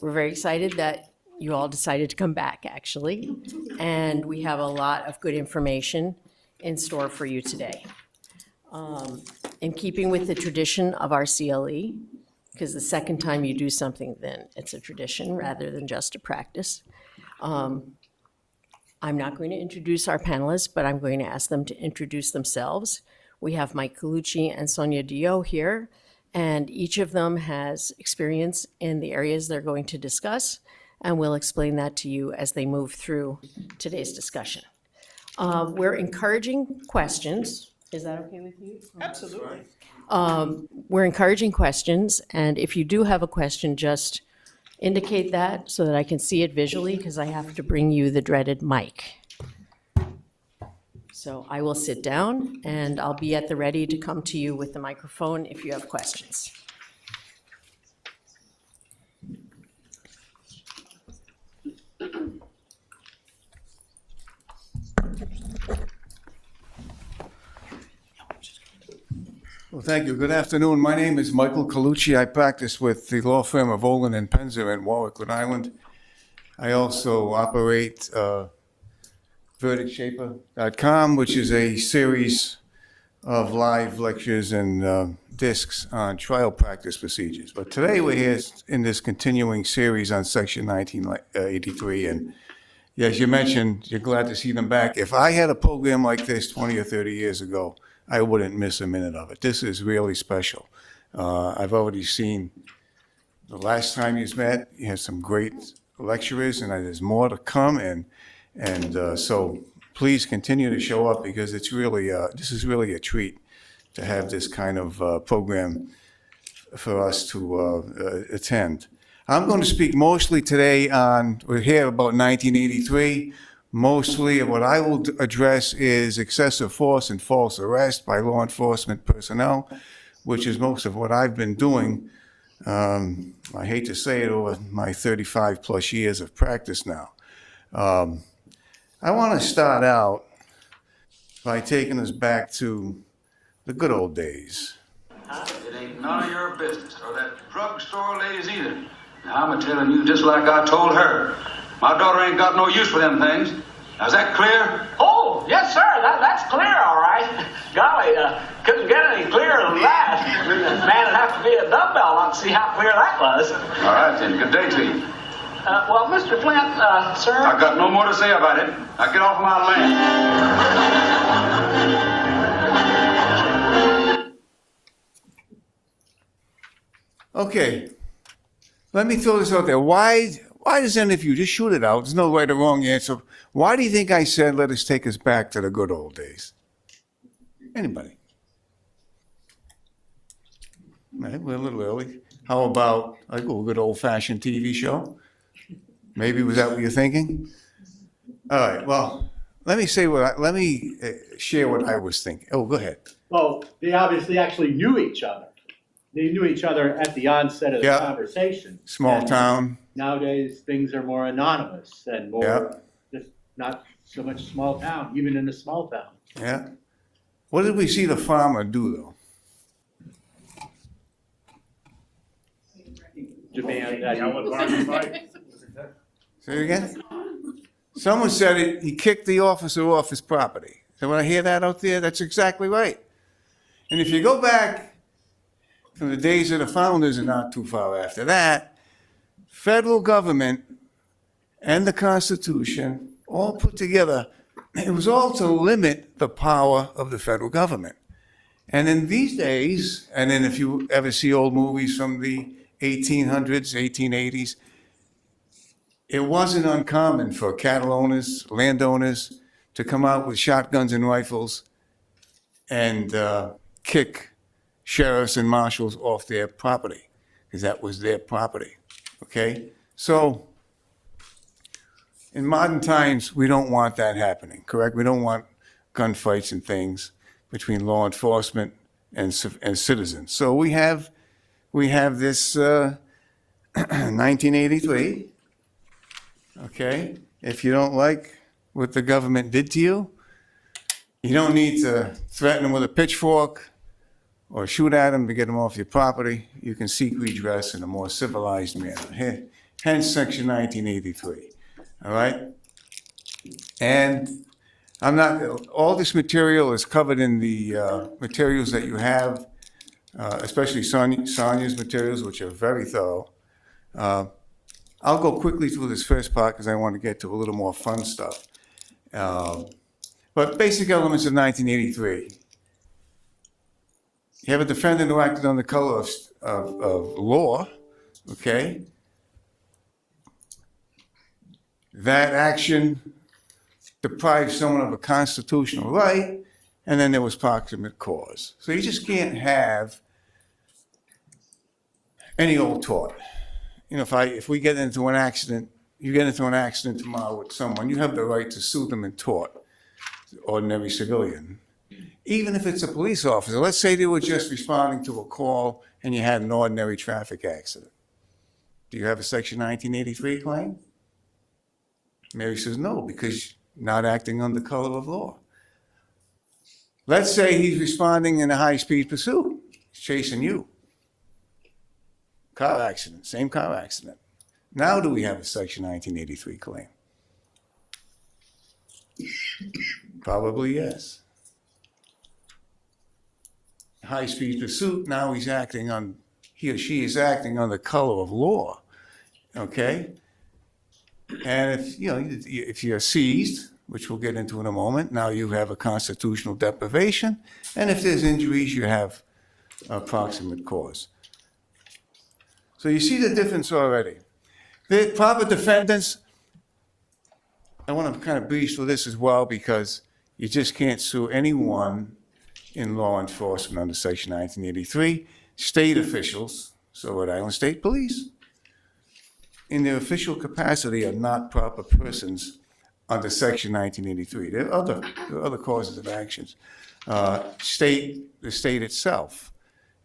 We're very excited that you all decided to come back, actually, and we have a lot of good information in store for you today. In keeping with the tradition of our CLE, because the second time you do something, then it's a tradition rather than just a practice. I'm not going to introduce our panelists, but I'm going to ask them to introduce themselves. We have Mike Colucci and Sonia Dio here, and each of them has experience in the areas they're going to discuss, and we'll explain that to you as they move through today's discussion. We're encouraging questions. Is that okay with you? Absolutely. We're encouraging questions, and if you do have a question, just indicate that so that I can see it visually, because I have to bring you the dreaded mic. So I will sit down, and I'll be at the ready to come to you with the microphone if you have questions. Well, thank you. Good afternoon. My name is Michael Colucci. I practice with the law firm of Olin and Penzer in Warwick, Rhode Island. I also operate verdictshaper.com, which is a series of live lectures and discs on trial practice procedures. But today we're here in this continuing series on Section 1983. And as you mentioned, you're glad to see them back. If I had a program like this 20 or 30 years ago, I wouldn't miss a minute of it. This is really special. I've already seen the last time you met, you had some great lecturers, and there's more to come. And so please continue to show up, because it's really, this is really a treat to have this kind of program for us to attend. I'm going to speak mostly today on, we're here about 1983. Mostly what I will address is excessive force and false arrest by law enforcement personnel, which is most of what I've been doing. I hate to say it, over my 35 plus years of practice now. I want to start out by taking us back to the good old days. It ain't none of your business, or that drugstore lady's either. Now, I'm telling you just like I told her. My daughter ain't got no use for them things. Now, is that clear? Oh, yes, sir. That's clear, all right. Golly, couldn't get any clearer than that. Man, it'd have to be a dumbbell not to see how clear that was. All right, then. Good day to you. Well, Mr. Flint, sir... I've got no more to say about it. Now, get off my land. Okay, let me throw this out there. Why does any of you, just shoot it out, there's no right or wrong answer. Why do you think I said, let us take us back to the good old days? Anybody? Right, we're a little early. How about a good old-fashioned TV show? Maybe, was that what you're thinking? All right, well, let me share what I was thinking. Oh, go ahead. Well, they obviously actually knew each other. They knew each other at the onset of the conversation. Small And town. Nowadays, things are more anonymous and more, just not so much small town, even in a small town. Yeah. What did we see the farmer do, though? Demand that Say it again? Someone said he kicked the officer off his property. So when I hear that out there, that's exactly right. And if you go back from the days of the founders and not too far after that, federal government and the Constitution all put together, it was all to limit the power of the federal government. And in these days, and then if you ever see old movies from the 1800s, 1880s, it wasn't uncommon for cattle owners, landowners, to come out with shotguns and rifles and kick sheriffs and marshals off their property, because that was their property, okay? So in modern times, we don't want that happening, correct? We don't want gunfights and things between law enforcement and citizens. So we have this 1983, okay? If you don't like what the government did to you, you don't need to threaten them with a pitchfork or shoot at them to get them off your property. You can seek redress in a more civilized manner. hence section 1983, all right? And I'm not, all this material is covered in the materials that you have, especially Sonia's materials, which are very thorough. I'll go quickly through this first part because I want to get to a little more fun stuff. But basic elements of 1983. You have a defendant who acted under color of law, okay? That action deprived someone of a constitutional right, and then there was proximate cause. So you just can't have any old tort. You know, if we get into an accident, you get into an accident tomorrow with someone, you have the right to sue them in tort, ordinary civilian. Even if it's a police officer, let's say they were just responding to a call and you had an ordinary traffic accident. Do you have a section 1983 claim? Mary says no, because not acting under color of law. Let's say he's responding in a high-speed pursuit. He's chasing you. Car accident, same car accident. Now do we have a section 1983 claim? Probably yes. High-speed pursuit, now he or she is acting on the color of law, okay? And if you're seized, which we'll get into in a moment, now you have a constitutional deprivation, and if there's injuries, you have a proximate cause. So you see the difference already. The proper defendants, I want to kind of breeze through this as well because you just can't sue anyone in law enforcement under section 1983. State officials, so Rhode Island State Police, in their official capacity are not proper persons under section 1983. There are other causes of actions. The state itself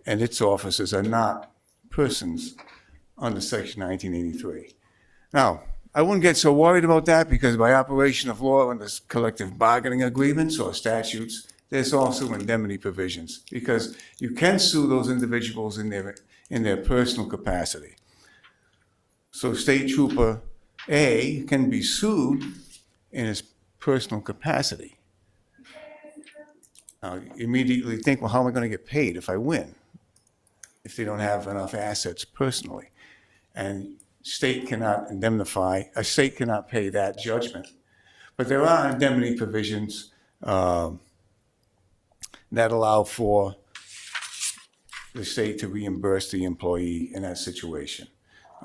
and its officers are not persons under section 1983. Now, I wouldn't get so worried about that because by operation of law and there's collective bargaining agreements or statutes, there's also indemnity provisions because you can sue those individuals in their personal capacity. So State Trooper A can be sued in his personal capacity. Now, you immediately think, well, how am I going to get paid if I win? If they don't have enough assets personally. And state cannot indemnify, a state cannot pay that judgment. But there are indemnity provisions that allow for the state to reimburse the employee in that situation,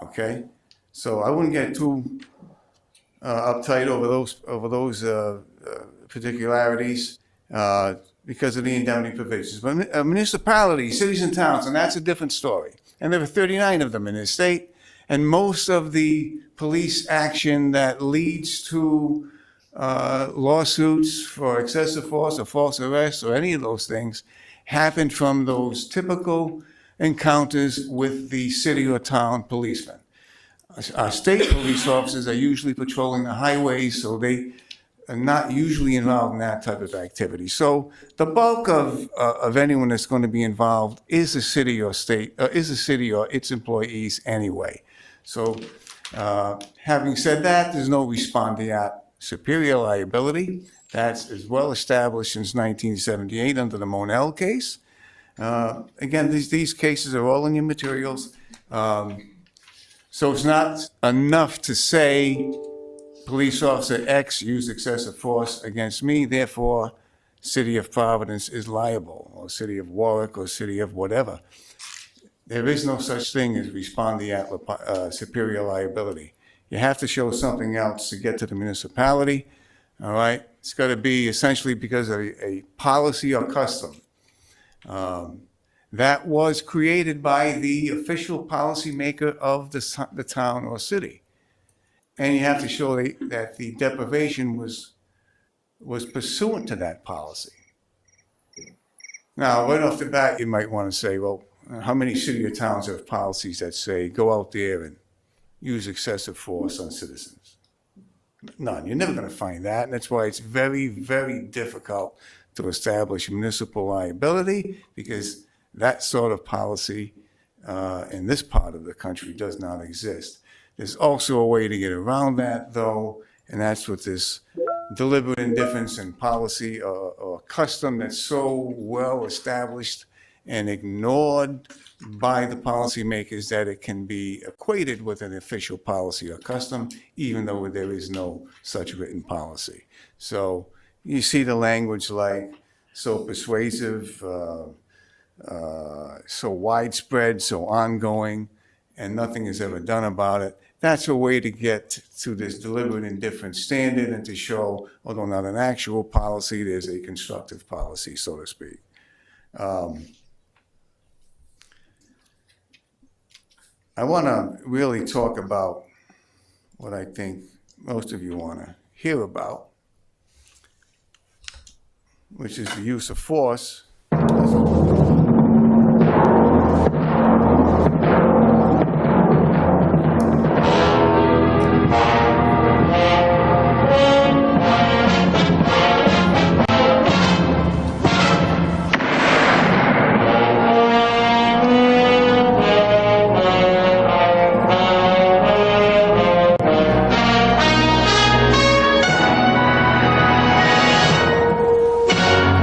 okay? So I wouldn't get too uptight over those particularities because of the indemnity provisions. But municipalities, cities and towns, and that's a different story. And there are 39 of them in this state, and most of the police action that leads to lawsuits for excessive force or false arrest or any of those things happened from those typical encounters with the city or town policemen. Our state police officers are usually patrolling the highways, so they are not usually involved in that type of activity. So the bulk of anyone that's going to be involved is the city or state, is the city or its employees anyway. So having said that, there's no respondeat superior liability. That's as well established since 1978 under the Monell case. Again, these cases are all in your materials. So it's not enough to say police officer X used excessive force against me, therefore city of Providence is liable, or city of Warwick, or city of whatever. There is no such thing as respondeat superior liability. You have to show something else to get to the municipality, all right? It's got to be essentially because of a policy or custom that was created by the official policymaker of the town or city. And you have to show that the deprivation was pursuant to that policy. Now, right off the bat, you might want to say, well, how many city or towns have policies that say, go out there and use excessive force on citizens? None. You're never going to find that. And that's why it's very, very difficult to establish municipal liability, because that sort of policy in this part of the country does not exist. There's also a way to get around that, though, and that's with this deliberate indifference and policy or custom that's so well established and ignored by the policymakers that it can be equated with an official policy or custom, even though there is no such written policy. So you see the language like so persuasive, so widespread, so ongoing, and nothing is ever done about it. That's a way to get to this deliberate indifference standard and to show, although not an actual policy, there's a constructive policy, so to speak. I want to really talk about what I think most of you want to hear about, which is the use of force.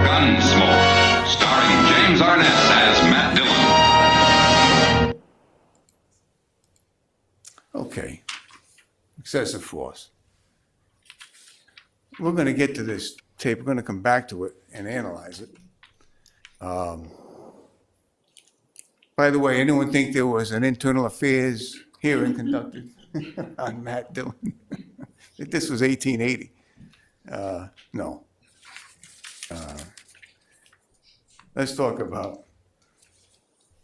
Gunsmoke, starring James Arness as Matt Dillon. Okay, excessive force. We're going to get to this tape. We're going to come back to it and analyze it. By the way, anyone think there was an internal affairs hearing conducted on Matt Dillon? This was 1880. No. Let's talk about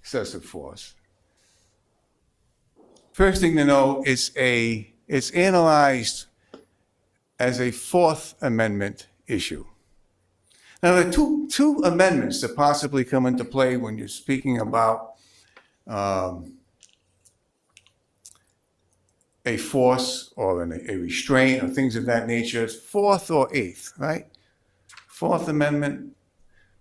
excessive force. First thing to know, it's analyzed as a Fourth Amendment issue. Now, there are two amendments that possibly come into play when you're speaking about a force or a restraint or things of that nature. It's Fourth or Eighth, right? Fourth Amendment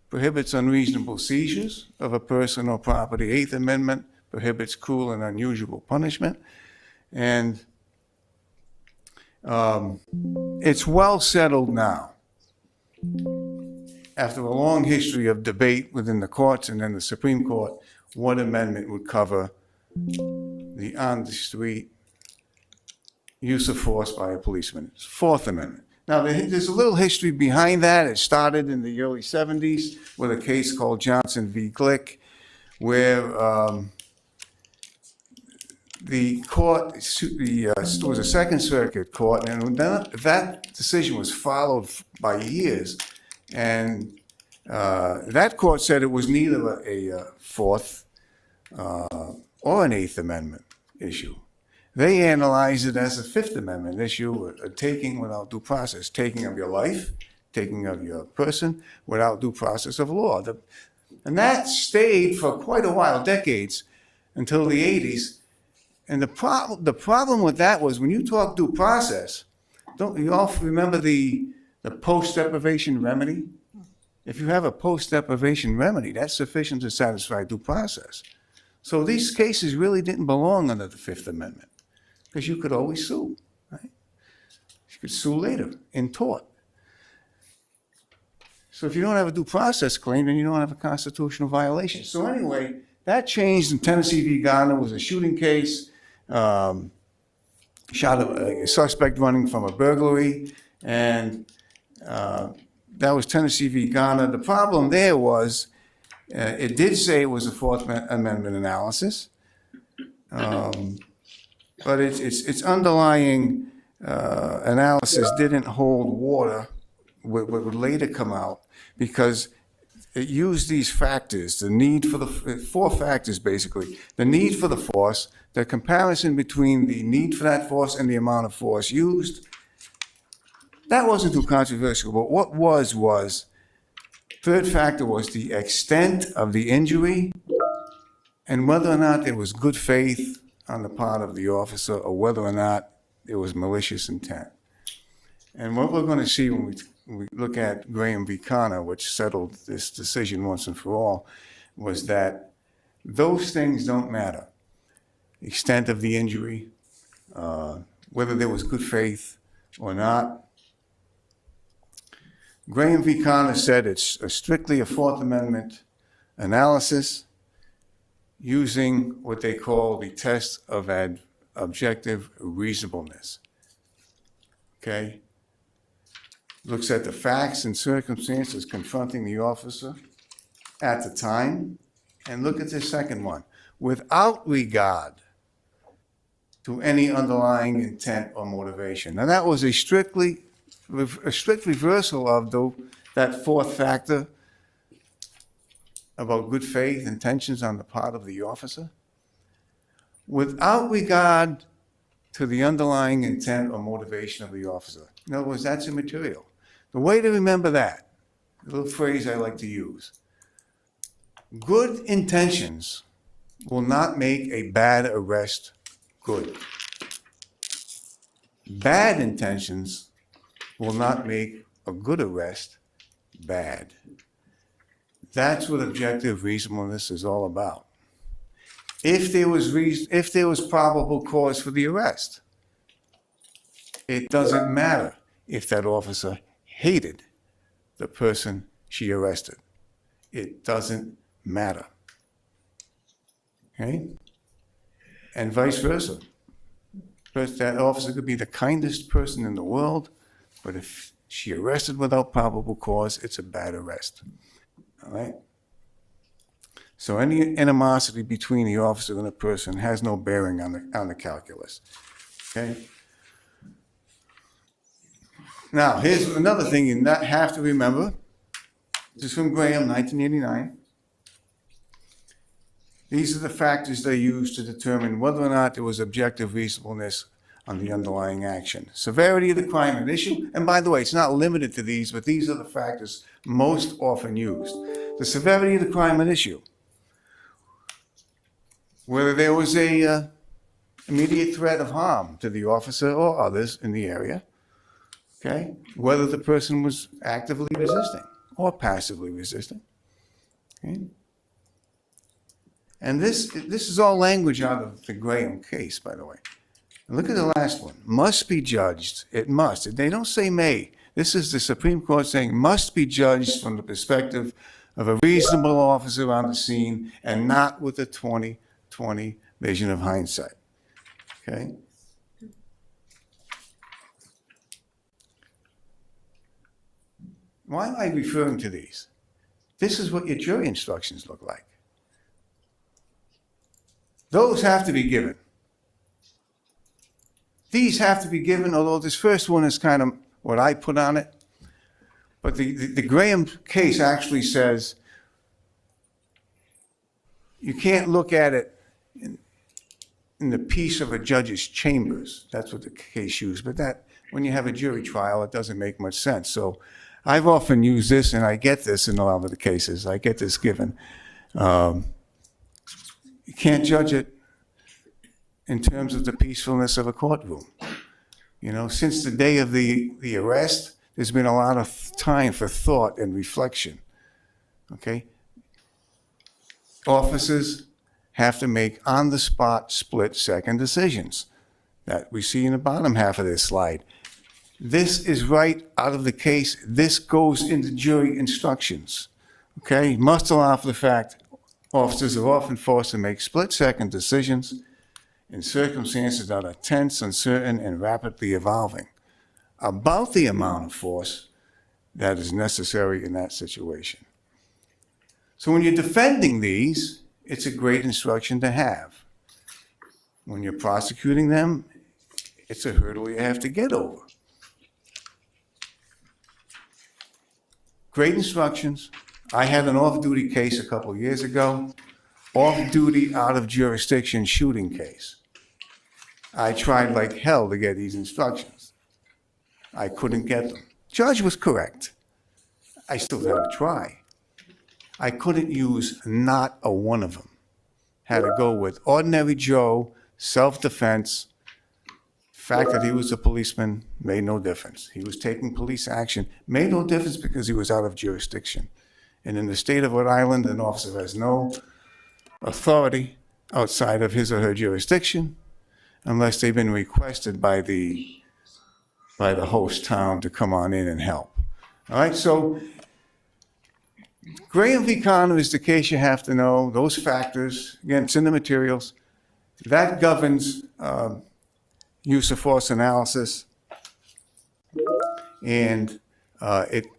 prohibits unreasonable seizures of a person or property. Eighth Amendment prohibits cruel and unusual punishment. And it's well settled now, after a long history of debate within the courts and then the Supreme Court, what amendment would cover the on-the-street use of force by a policeman. It's Fourth Amendment. Now, there's a little history behind that. It started in the early 70s with a case called Johnson v. Glick, where the court, it was a Second Circuit court, and that decision was followed by years. And that court said it was neither a Fourth or an Eighth Amendment issue. They analyzed it as a Fifth Amendment issue, a taking without due process, taking of your life, taking of your person without due process of law. And that stayed for quite a while, decades, until the 80s. And the problem with that was when you talk due process, don't you all remember the post-deprivation remedy? If you have a post-deprivation remedy, that's sufficient to satisfy due process. So these cases really didn't belong under the Fifth Amendment, because you could always sue, right? You could sue later in tort. So if you don't have a due process claim, then you don't have a constitutional violation. So anyway, that changed in Tennessee v. Garner. Was a shooting case, shot a suspect running from a burglary, and that was Tennessee v. Garner. The problem there was it did say it was a Fourth Amendment analysis, but its underlying analysis didn't hold water, what would later come out, because it used these factors, the need for the, four factors basically, the need for the force, the comparison between the need for that force and the amount of force used. That wasn't too controversial, but what was, third factor was the extent of the injury and whether or not there was good faith on the part of the officer or whether or not there was malicious intent. And what we're going to see when we look at Graham v. Connor, which settled this decision once and for all, was that those things don't matter. Extent of the injury, whether there was good faith or not. Graham v. Connor said it's strictly a Fourth Amendment analysis using what they call the test of objective reasonableness. Okay? Looks at the facts and circumstances confronting the officer at the time. And look at the second one. Without regard to any underlying intent or motivation. Now that was a strict reversal of that fourth factor about good faith intentions on the part of the officer. Without regard to the underlying intent or motivation of the officer. In other words, that's immaterial. The way to remember that, a little phrase I like to use, good intentions will not make a bad arrest good. Bad intentions will not make a good arrest bad. That's what objective reasonableness is all about. If there was probable cause for the arrest, it doesn't matter if that officer hated the person she arrested. It doesn't matter. Okay? And vice versa. First, that officer could be the kindest person in the world, but if she arrested without probable cause, it's a bad arrest. All right? So any animosity between the officer and the person has no bearing on the calculus. Okay? Now, here's another thing you have to remember. This is from Graham, 1989. These are the factors they used to determine whether or not there was objective reasonableness on the underlying action. Severity of the crime at issue, and by the way, it's not limited to these, but these are the factors most often used. The severity of the crime at issue. Whether there was a immediate threat of harm to the officer or others in the area. Okay? Whether the person was actively resisting or passively resisting. Okay? And this is all language out of the Graham case, by the way. And look at the last one. Must be judged. It must. They don't say may. This is the Supreme Court saying must be judged from the perspective of a reasonable officer on the scene and not with a 20/20 vision of hindsight. Okay? Why am I referring to these? This is what your jury instructions look like. Those have to be given. These have to be given, although this first one is kind of what I put on it. But the Graham case actually says you can't look at it in the peace of a judge's chambers. That's what the case used. But that, when you have a jury trial, it doesn't make much sense. So I've often used this, and I get this in a lot of the cases. I get this given. You can't judge it in terms of the peacefulness of a courtroom. You know, since the day of the arrest, there's been a lot of time for thought and reflection. Okay? Officers have to make on-the-spot split-second decisions that we see in the bottom half of this slide. This is right out of the case. This goes into jury instructions. Okay? Must allow for the fact officers are often forced to make split-second decisions in circumstances that are tense, uncertain, and rapidly evolving about the amount of force that is necessary in that situation. So when you're defending these, it's a great instruction to have. When you're prosecuting them, it's a hurdle you have to get over. Great instructions. I had an off-duty case a couple of years ago, off-duty, out-of-jurisdiction shooting case. I tried like hell to get these instructions. I couldn't get them. Judge was correct. I still had to try. I couldn't use not a one of them. Had to go with ordinary Joe, self-defense. Fact that he was a policeman made no difference. He was taking police action, made no difference because he was out of jurisdiction. And in the state of Rhode Island, an officer has no authority outside of his or her jurisdiction unless they've been requested by the host town to come on in and help. All right, so Graham v. Connor is the case you have to know. Those factors, again, it's in the materials. That governs use of force analysis. And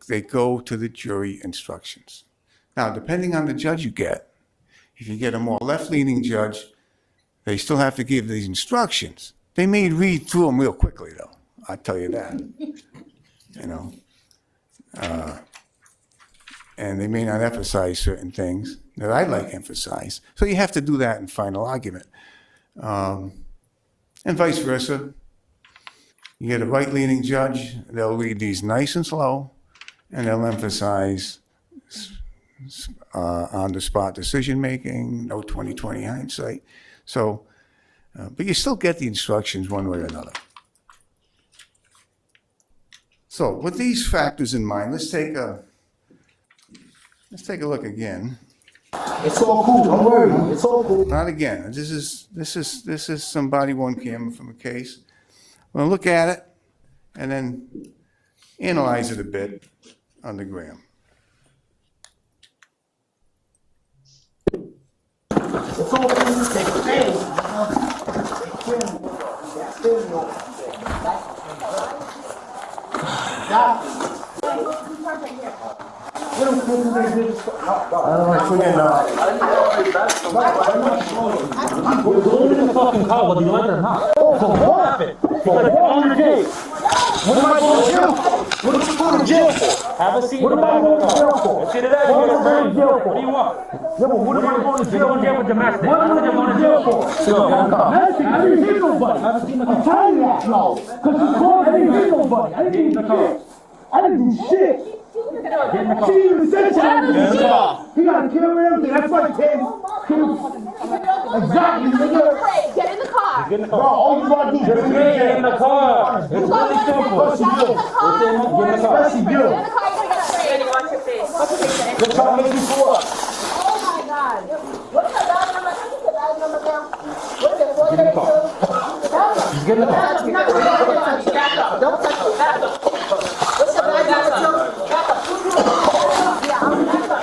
they go to the jury instructions. Now, depending on the judge you get, if you get a more left-leaning judge, they still have to give these instructions. They may read through them real quickly, though. I'll tell you that. You know, and they may not emphasize certain things that I'd like emphasized. So you have to do that in final argument. And vice versa. You get a right-leaning judge, they'll read these nice and slow, and they'll emphasize on-the-spot decision-making, no 20/20 hindsight. So, but you still get the instructions one way or another. So with these factors in mind, let's take a look again. It's all cool. Don't worry. It's all cool. Not again. This is some body-worn camera from a case. We'll look at it and then analyze it a bit on the gram. It's all cool. Take a pen. We're going in the fucking car, whether you like it or not. So what happened? Because you're on the gate. What am I going to jail for? What am I going to jail for? Have a seat in the back of the car. See that? What am I going to jail for? What do you want? Yeah, but what am I going to jail for? You're going to jail for domestic. What am I going to jail for? Domestic? I didn't hit nobody. I'm telling you that, no. Because you called, I didn't hit nobody. I didn't do shit. I didn't do shit. She even said that. He got to kill everything. That's why he came. Exactly, nigga. Get in the car. Get in the Bro, car. all you gotta do is Get in the car. It's really simple. What you do? Get in the car. Especially you. Get in the car, you're gonna get sprayed. Watch your face. Watch your face. They're trying to make you for what? Oh my God. What's the bag number? Can you get the bag number down? What is it? 432? Get in the car. Back up. Don't touch it. Back up. What's the bag number? Back up. Yeah, I'll remember.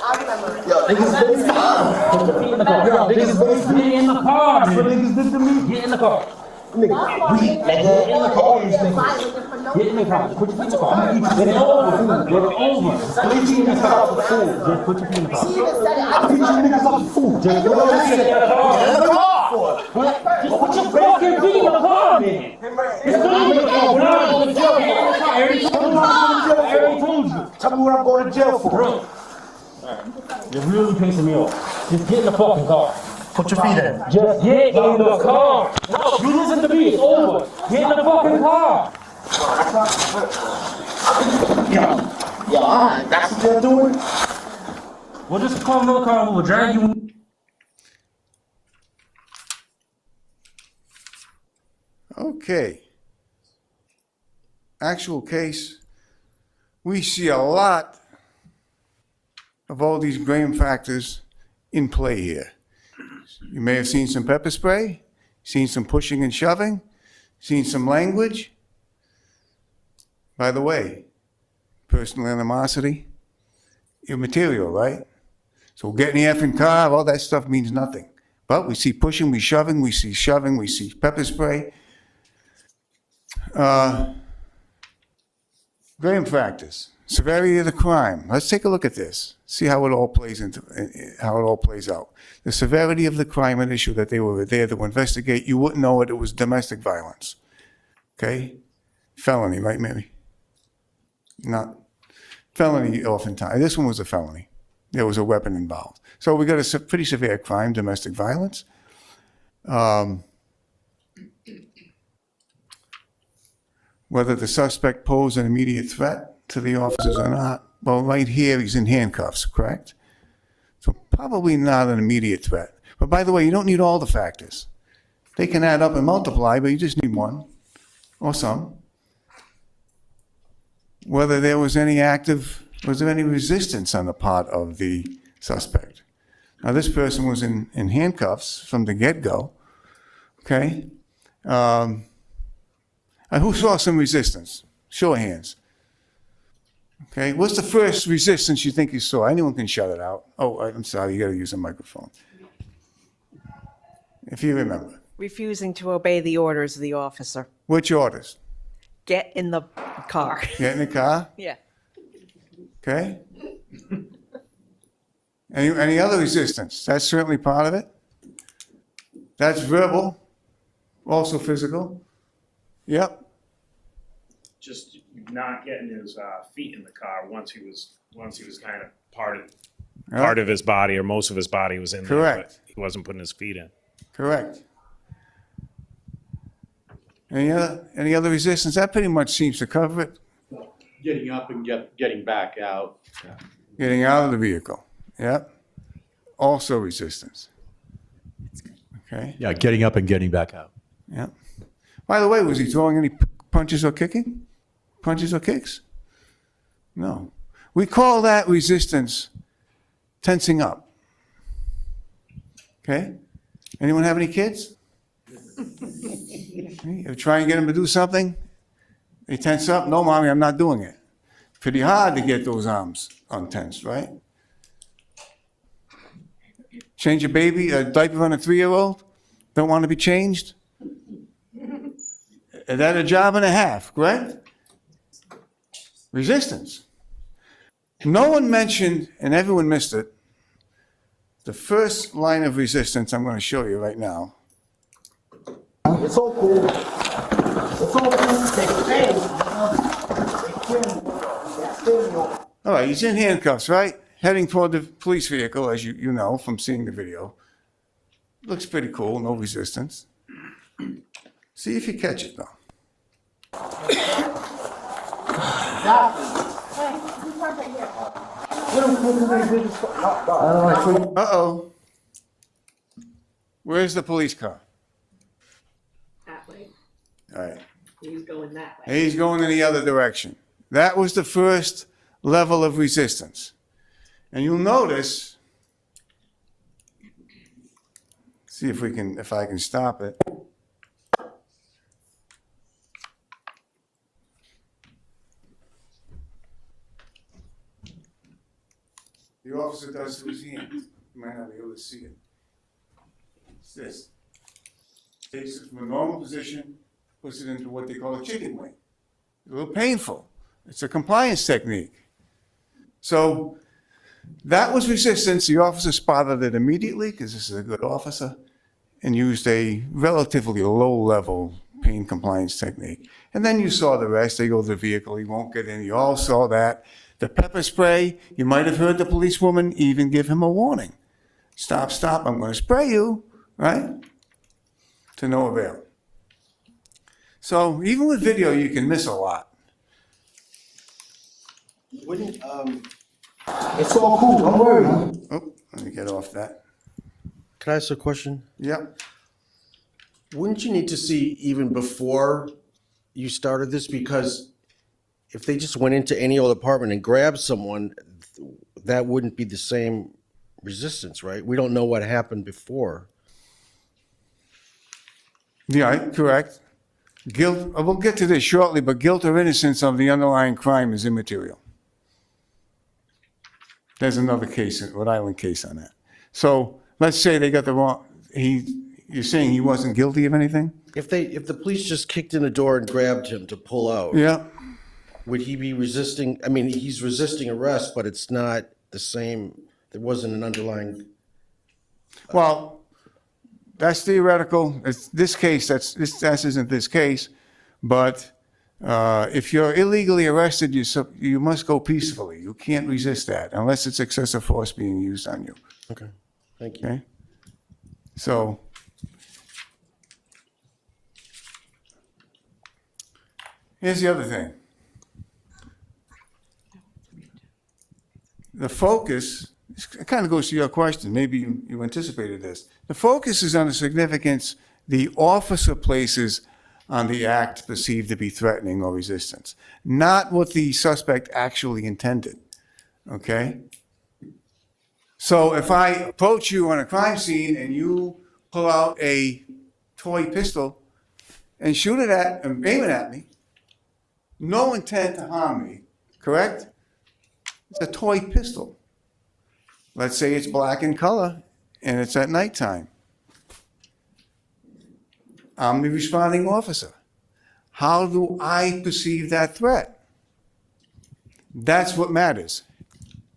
I'll remember. Yo, niggas been Get in the car. Yo, niggas been Get in the car, That's what man. niggas did to me. Get in the car. Nigga, weak, nigga. Get in the car, these niggas. Get in the car. Put your feet in the car. Get it over. Get it over. Put your feet in the car. Just put your feet in the car. She even said it. I teach you niggas how to fool. Just go Get in the car. in the car. Put your fucking feet in the car, man. It's not in the car. We're not going to jail. Get in the car. I already told you. Tell me what I'm going to jail for. Bro. You're really pissing me off. Just get in the fucking car. Put your feet in. Just get in the car. No, you listen to me. It's over. Get in the fucking car. Yo, alright, that's what they're doing. We'll just call another car and we'll drag you. Okay. Actual case, we see a lot of all these Graham factors in play here. You may have seen some pepper spray, seen some pushing and shoving, seen some language. By the way, personal animosity, immaterial, right? So get in the effing car, all that stuff means nothing. But we see pushing, we shoving, we see pepper spray. Graham factors, severity of the crime. Let's take a look at this. See how it all plays out. The severity of the crime and issue that they were there to investigate, you wouldn't know it was domestic violence. Okay? Felony, right, Mary? Not felony oftentimes. This one was a felony. There was a weapon involved. So we got a pretty severe crime, domestic violence. Whether the suspect posed an immediate threat to the officers or not, well, right here, he's in handcuffs, correct? So probably not an immediate threat. But by the way, you don't need all the factors. They can add up and multiply, but you just need one or some. Whether there was any resistance on the part of the suspect. Now, this person was in handcuffs from the get-go, Okay? Who saw some resistance? Show of hands. Okay, what's the first resistance you think you saw? Anyone can shout it out. Oh, I'm sorry, you gotta use a microphone. If you remember. Refusing to obey the orders of the officer. Which orders? Get in the car. Get in the car? Yeah. Okay? Any other resistance? That's certainly part of it. That's verbal, also physical. Yep. Just not getting his feet in the car once he was kind of part of his body, or most of his body was in there. Correct. But he wasn't putting his feet in. Correct. Any other resistance? That pretty much seems to cover it. Getting up and getting back out. Getting out of the vehicle. Yep. Also resistance. Okay. Yeah, getting up and getting back out. Yep. By the way, was he throwing any punches or kicking? Punches or kicks? No. We call that resistance tensing up. Okay? Anyone have any kids? You try and get them to do something, they tense up. No, mommy, I'm not doing it. Pretty hard to get those arms untensed, right? Change a baby, a diaper on a 3-year-old? Don't want to be changed? Is that a job and a half, correct? Resistance. No one mentioned, and everyone missed it, the first line of resistance I'm going to show you right now. It's all cool. It's all cool. Take a stand. All right, he's in handcuffs, right? Heading toward the police vehicle, as you know from seeing the video. Looks pretty cool, no resistance. See if you catch it, though. Uh-oh. Where's the police car? That way. All right. He's going that way. He's going in the other direction. That was the first level of resistance. And you'll notice, see if I can stop it. The officer does to his hand. You might not be able to see it. It's this. Takes it from a normal position, puts it into what they call a chicken wing. A little painful. It's a compliance technique. So that was resistance. The officer spotted it immediately, because this is a good officer, and used a relatively low-level pain compliance technique. And then you saw the rest. They go to the vehicle. He won't get in. You all saw that. The pepper spray, you might have heard the policewoman even give him a warning. Stop, stop, I'm going to spray you, right? To no avail. So even with video, you can miss a lot. Wouldn't, it's all cool. Don't worry. Oh, let me get off that. Can I ask a question? Yep. Wouldn't you need to see even before you started this? Because if they just went into any old apartment and grabbed someone, that wouldn't be the same resistance, right? We don't know what happened before. Yeah, correct. Guilt, we'll get to this shortly, but guilt or innocence of the underlying crime is immaterial. There's another case, Rhode Island case on that. So let's say they got the wrong, you're saying he wasn't guilty of anything? If the police just kicked in the door and grabbed him to pull out, Yeah. would he be resisting? I mean, he's resisting arrest, but it's not the same. There wasn't an underlying. Well, that's theoretical. It's this case, that isn't this case. But if you're illegally arrested, you must go peacefully. You can't resist that unless it's excessive force being used on you. Okay, thank you. Okay? So here's the other thing. The focus, it kind of goes to your question, maybe you anticipated this. The focus is on the significance the officer places on the act perceived to be threatening or resistance, not what the suspect actually intended, okay? So if I approach you on a crime scene and you pull out a toy pistol and shoot it at and aim it at me, no intent to harm me, correct? It's a toy pistol. Let's say it's black in color and it's at nighttime. I'm the responding officer. How do I perceive that threat? That's what matters.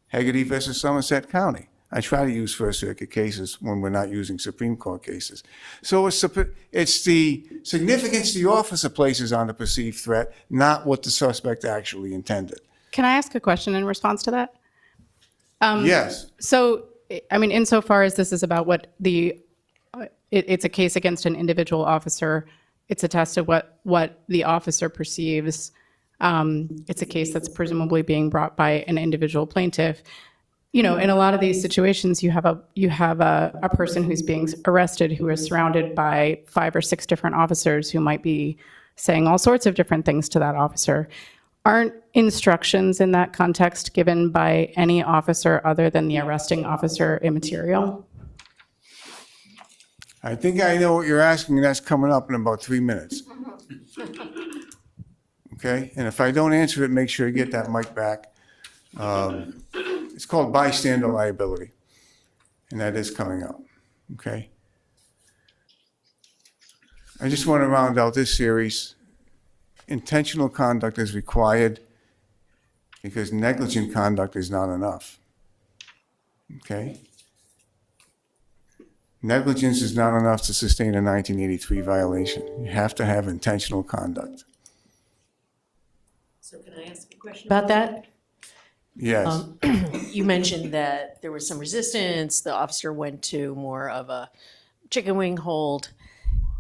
Haggerty versus Somerset County. I try to use First Circuit cases when we're not using Supreme Court cases. So it's the significance the officer places on the perceived threat, not what the suspect actually intended. Can I ask a question in response to that? Yes. So, I mean, insofar as this is about what it's a case against an individual officer, it's a test of what the officer perceives. It's a case that's presumably being brought by an individual plaintiff. You know, in a lot of these situations, you have a person who's being arrested who is surrounded by 5 or 6 different officers who might be saying all sorts of different things to that officer. Aren't instructions in that context given by any officer other than the arresting officer immaterial? I think I know what you're asking, and that's coming up in about 3 minutes. Okay? And if I don't answer it, make sure you get that mic back. It's called bystander liability, and that is coming up. Okay? I just want to round out this series. Intentional conduct is required because negligent conduct is not enough. Okay? Negligence is not enough to sustain a 1983 violation. You have to have intentional conduct. So can I ask a question about that? Yes. You mentioned that there was some resistance, the officer went to more of a chicken wing hold.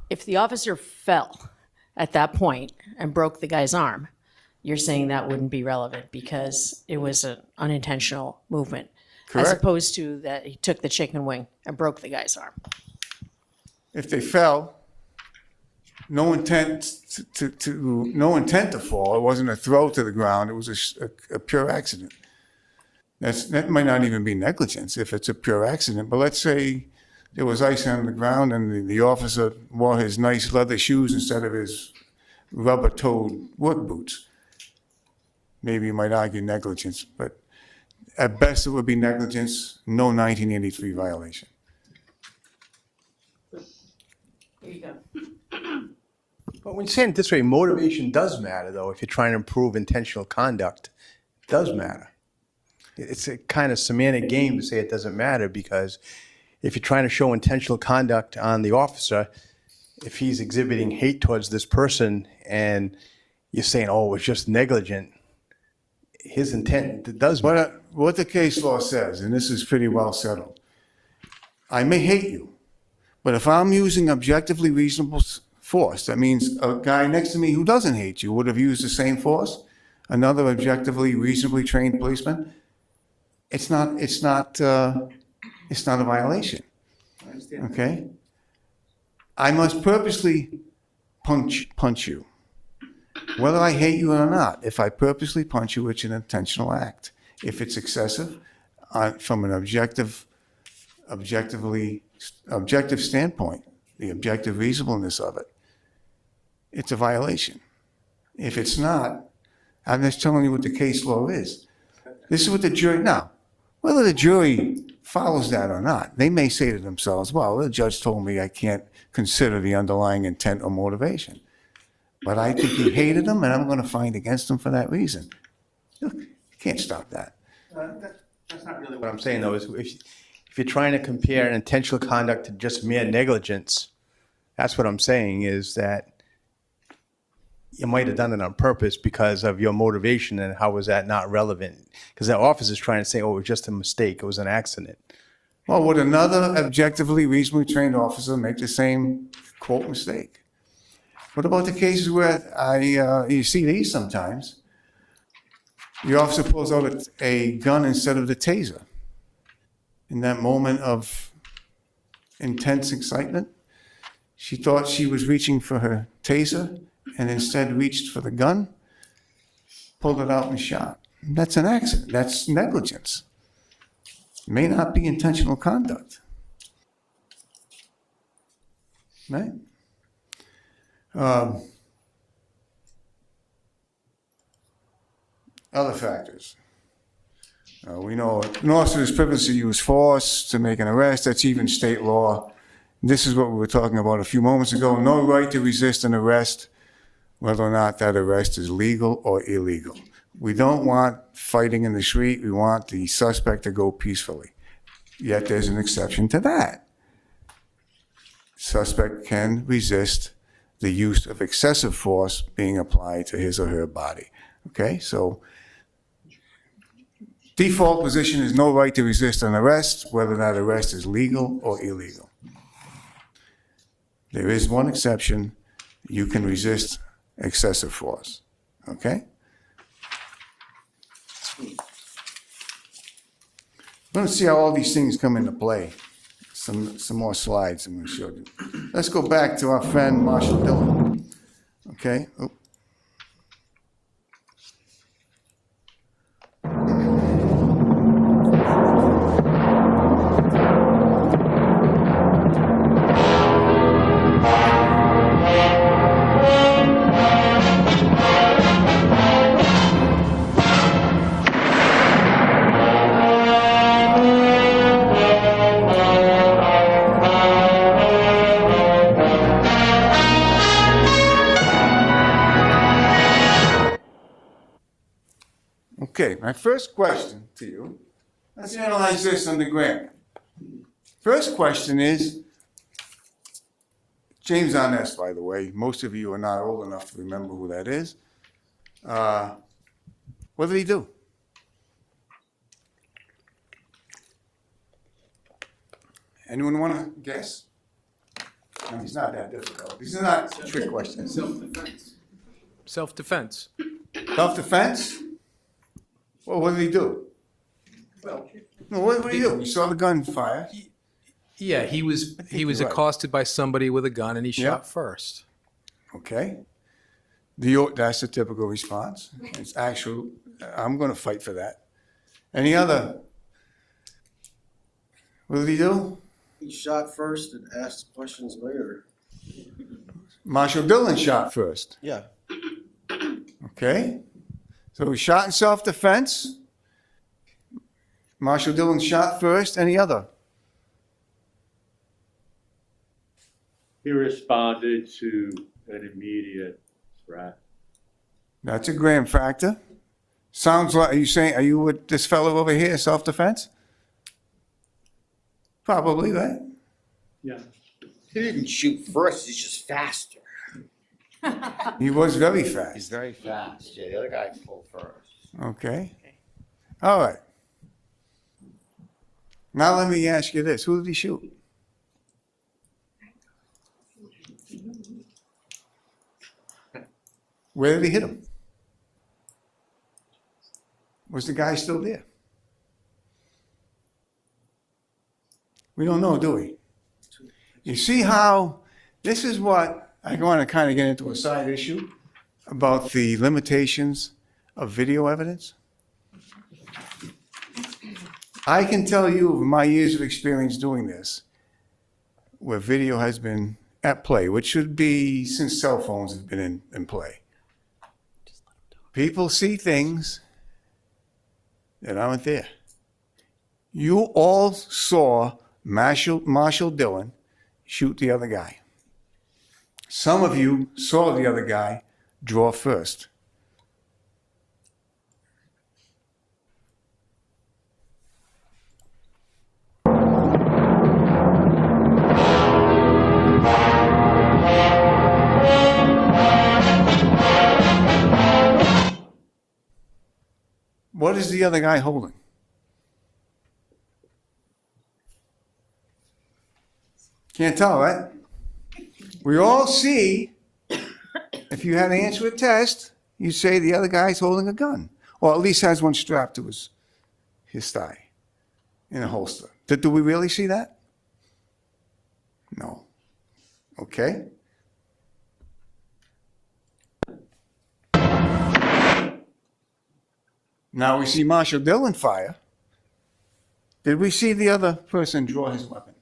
If the officer fell at that point and broke the guy's arm, you're saying that wouldn't be relevant because it was an unintentional movement, Correct. as opposed to that he took the chicken wing and broke the guy's arm. If they fell, no intent to fall. It wasn't a throw to the ground. It was a pure accident. That might not even be negligence if it's a pure accident. But let's say there was ice on the ground and the officer wore his nice leather shoes instead of his rubber-toed work boots. Maybe you might argue negligence, but at best it would be negligence, no 1983 violation. There you go. But when you're saying it this way, motivation does matter, though. If you're trying to improve intentional conduct, it does matter. It's a kind of semantic game to say it doesn't matter, because if you're trying to show intentional conduct on the officer, if he's exhibiting hate towards this person and you're saying, oh, it's just negligent, his intent does matter. What the case law says, and this is pretty well settled, I may hate you, but if I'm using objectively reasonable force, that means a guy next to me who doesn't hate you would have used the same force, another objectively reasonably trained policeman, it's not a violation. Okay? I must purposely punch you. Whether I hate you or not, if I purposely punch you, it's an intentional act. If it's excessive, from an objective standpoint, the objective reasonableness of it, it's a violation. If it's not, I'm just telling you what the case law is. This is what the jury, now, whether the jury follows that or not, they may say to themselves, well, the judge told me I can't consider the underlying intent or motivation. But I think he hated him, and I'm going to find against him for that reason. Look, you can't stop that. That's not really what I'm saying, though. Is if you're trying to compare intentional conduct to just mere negligence, that's what I'm saying, is that you might have done it on purpose because of your motivation, and how was that not relevant? Because that officer's trying to say, oh, it was just a mistake, it was an accident. Well, would another objectively reasonably trained officer make the same, quote, mistake? What about the cases where you see these sometimes? The officer pulls out a gun instead of the taser. In that moment of intense excitement, she thought she was reaching for her taser and instead reached for the gun, pulled it out and shot. That's an accident. That's negligence. It may not be intentional conduct. Right? Other factors. We know an officer is privileged to use force to make an arrest. That's even state law. This is what we were talking about a few moments ago. No right to resist an arrest, whether or not that arrest is legal or illegal. We don't want fighting in the street. We want the suspect to go peacefully. Yet there's an exception to that. Suspect can resist the use of excessive force being applied to his or her body. Okay, so default position is no right to resist an arrest, whether that arrest is legal or illegal. There is one exception. You can resist excessive force. Okay? We're going to see how all these things come into play. Some more slides I'm going to show you. Let's go back to our friend Marshall Dillon. Okay? Oh. Okay, my first question to you, let's analyze this on the gram. First question is, James Arness, by the way, most of you are not old enough to remember who that is. What did he do? Anyone want to guess? No, it's not that difficult. These are not trick questions. Self-defense. Self-defense. Self-defense? Well, what did he do? Well, No, what did he do? You saw the gun fire. yeah, he was you're right. accosted by somebody with a gun and he Yeah. shot first. Okay. That's the typical response. It's actual, I'm going to fight for that. Any other? What did he do? He shot first and asked questions later. Marshall Dillon shot first. Yeah. Okay. So he shot in self-defense. Marshall Dillon shot first. Any other? He responded to an immediate threat. That's a gram factor. Sounds like, are you with this fellow over here, self-defense? Probably, right? Yeah. He didn't shoot first, he's just faster. He was very fast. He's very fast. Yeah, the other guy pulled first. Okay. All right. Now let me ask you this. Who did he shoot? Where did he hit him? Was the guy still there? We don't know, do we? You see how, this is what, I want to kind of get into a side issue about the limitations of video evidence. I can tell you of my years of experience doing this, where video has been at play, which should be since cell phones have been in play. People see things that aren't there. You all saw Marshall Dillon shoot the other guy. Some of you saw the other guy draw first. What is the other guy holding? Can't tell, right? We all see, if you had to answer a test, you say the other guy's holding a gun, or at least has one strapped to his thigh in a holster. Do we really see that? No. Okay. Now we see Marshall Dillon fire. Did we see the other person draw his weapon?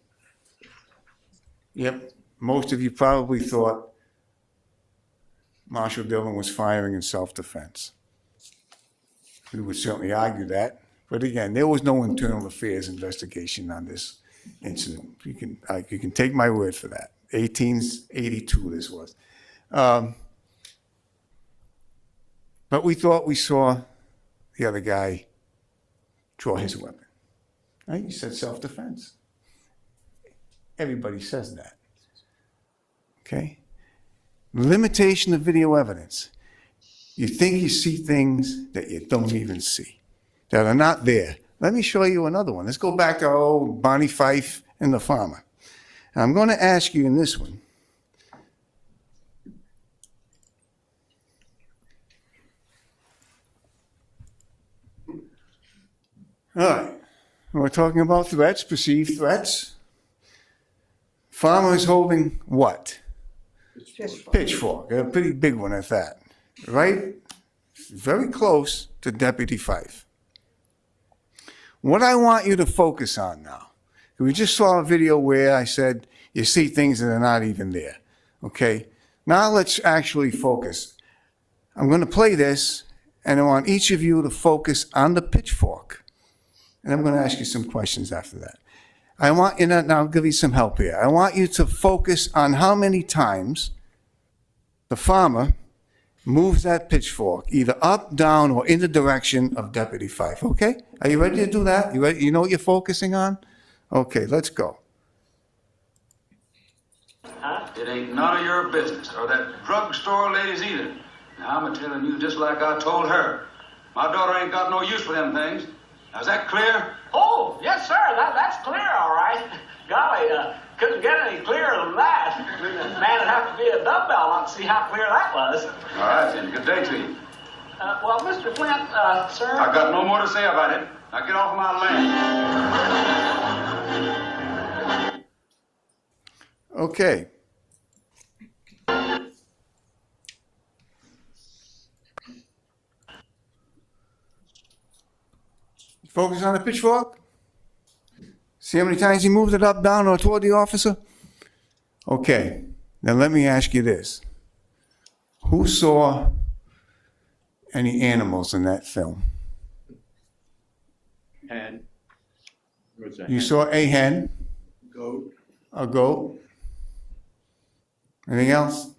Yep. Most of you probably thought Marshal Dillon was firing in self-defense. We would certainly argue that, but again, there was no internal affairs investigation on this incident. You can take my word for that. 1882 this was. But we thought we saw the other guy draw his weapon. Right? You said self-defense. Everybody says that. Okay? Limitation of video evidence. You think you see things that you don't even see, that are not there. Let me show you another one. Let's go back to our old Bonnie Fife and the farmer. And I'm going to ask you in this one. All right. We're talking about threats, perceived threats. Farmer is holding what? Pitchfork. A pretty big one at that. Right? Very close to Deputy Fife. What I want you to focus on now, we just saw a video where I said you see things that are not even there. Okay? Now let's actually focus. I'm going to play this, and I want each of you to focus on the pitchfork. And I'm going to ask you some questions after that. I want you to, now I'll give you some help here. I want you to focus on how many times the farmer moves that pitchfork, either up, down, or in the direction of Deputy Fife, okay? Are you ready to do that? You ready? You know what you're focusing on? Okay, let's go. It ain't none of your business, or that drugstore lady's either. Now, I'm telling you just like I told her. My daughter ain't got no use for them things. Now, is that clear? Oh, yes, sir. That's clear, all right. Golly, couldn't get any clearer than that. Man would have to be a dumbbell not to see how clear that was. All right, then. Good day to you. Well, Mr. Flint, sir. I've got no more to say about it. Now get off my land. Okay. Focus on the pitchfork. See how many times he moved it up, down, or toward the officer? Okay. Now let me ask you this. Who saw any animals in that film? Hen. What's that? You saw a hen, Goat. a goat. Anything else?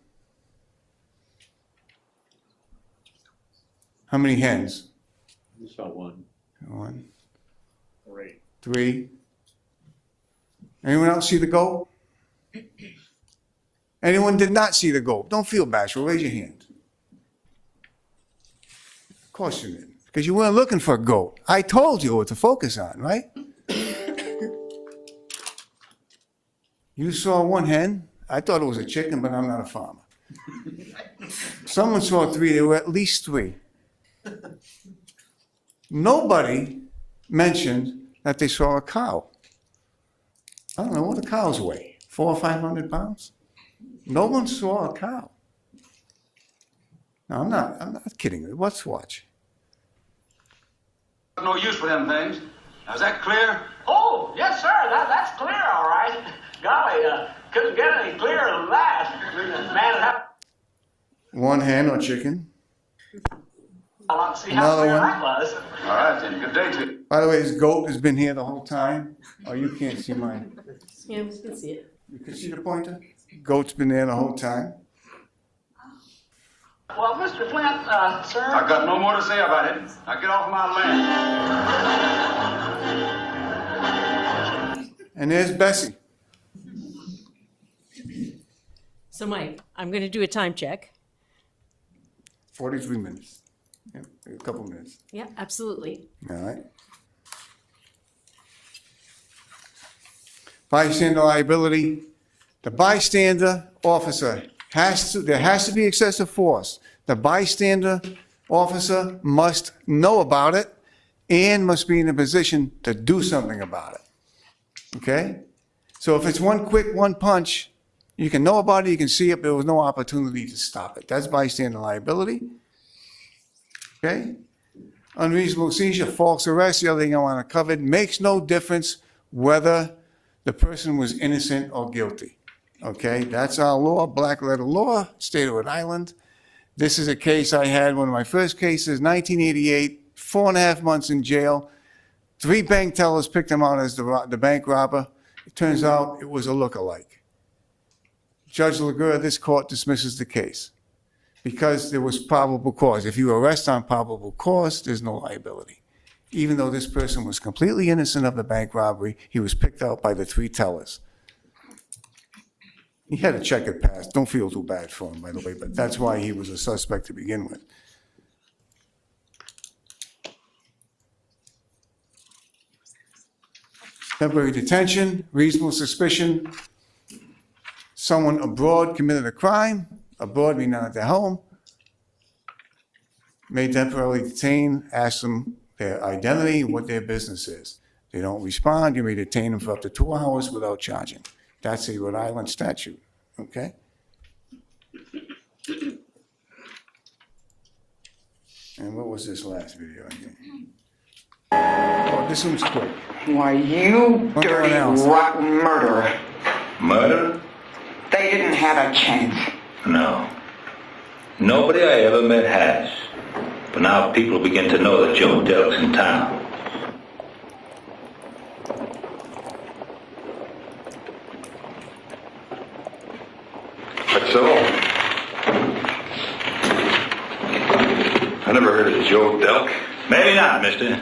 How many hens? You saw one. 1, Great. 3. Anyone else see the goat? Anyone did not see the goat? Don't feel bashful. Raise your hand. Of course you didn't, because you weren't looking for a goat. I told you what to focus on, right? You saw one hen. I thought it was a chicken, but I'm not a farmer. Someone saw 3. There were at least 3. Nobody mentioned that they saw a cow. I don't know what the cows weigh, 400 or 500 pounds. No one saw a cow. No, I'm not kidding you. Let's watch. No use for them things. Now, is that clear? Oh, yes, sir. That's clear, all right. Golly, couldn't get any clearer than that. Man would have One hen or chicken. to see how Another clear one. that was. All right, then. Good day to you. By the way, this goat has been here the whole time. Oh, you can't see mine. Yeah, we can see it. You can see the pointer? Goat's been there the whole time. Well, Mr. Flint, sir. I've got no more to say about it. Now get off my land. And there's Bessie. So Mike, I'm going to do a time check. 43 minutes. Yeah, a couple minutes. Yeah, absolutely. All right. Bystander liability. The bystander officer there has to be excessive force. The bystander officer must know about it and must be in a position to do something about it. Okay? So if it's one quick, one punch, you can know about it, you can see it, but there was no opportunity to stop it. That's bystander liability. Okay? Unreasonable seizure, false arrest, the other thing I want to cover, makes no difference whether the person was innocent or guilty. Okay? That's our law, black letter law, state of Rhode Island. This is a case I had, one of my first cases, 1988, 4.5 months in jail. 3 bank tellers picked him out as the bank robber. It turns out it was a lookalike. Judge Laguerre, this court dismisses the case because there was probable cause. If you arrest on probable cause, there's no liability. Even though this person was completely innocent of the bank robbery, he was picked out by the 3 tellers. He had a checkered past. Don't feel too bad for him, by the way, but that's why he was a suspect to begin with. Temporary detention, reasonable suspicion. Someone abroad committed a crime, abroad meaning not at their home. May temporarily detain, ask them their identity, what their business is. They don't respond, you may detain them for up to 2 hours without charging. That's a Rhode Island statute, okay? And what was this last video again? Oh, this one's quick. Why, you dirty, rotten murderer. Murder? They didn't have a chance. No. Nobody I ever met has. But now people begin to know that Joe Delk's in town. That's so. I never heard of Joe Delk. Maybe not, mister.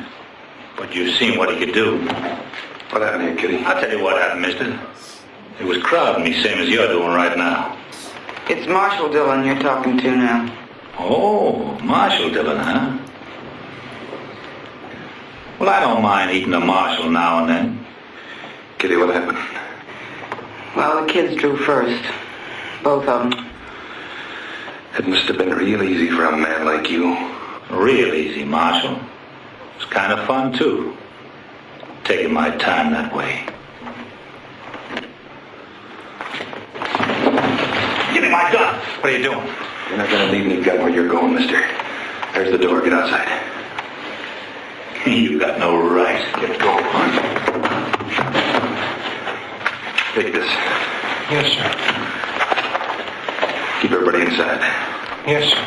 But you've seen what he could do. What happened here, Kitty? I'll tell you what happened, mister. It was crowding me, same as you're doing right now. It's Marshall Dillon you're talking to now. Oh, Marshall Dillon, huh? Well, I don't mind eating a Marshall now and then. Kitty, what happened? Well, the kids drew first. Both of them. It must have been real easy for a man like you. Real easy, Marshall. It's kind of fun, too. Taking my time that way. Give me my gun! What are you doing? You're not gonna need any gun where you're going, mister. There's the door. Get outside. You got no right. Get going. Take this. Yes, sir. Keep everybody inside. Yes, sir.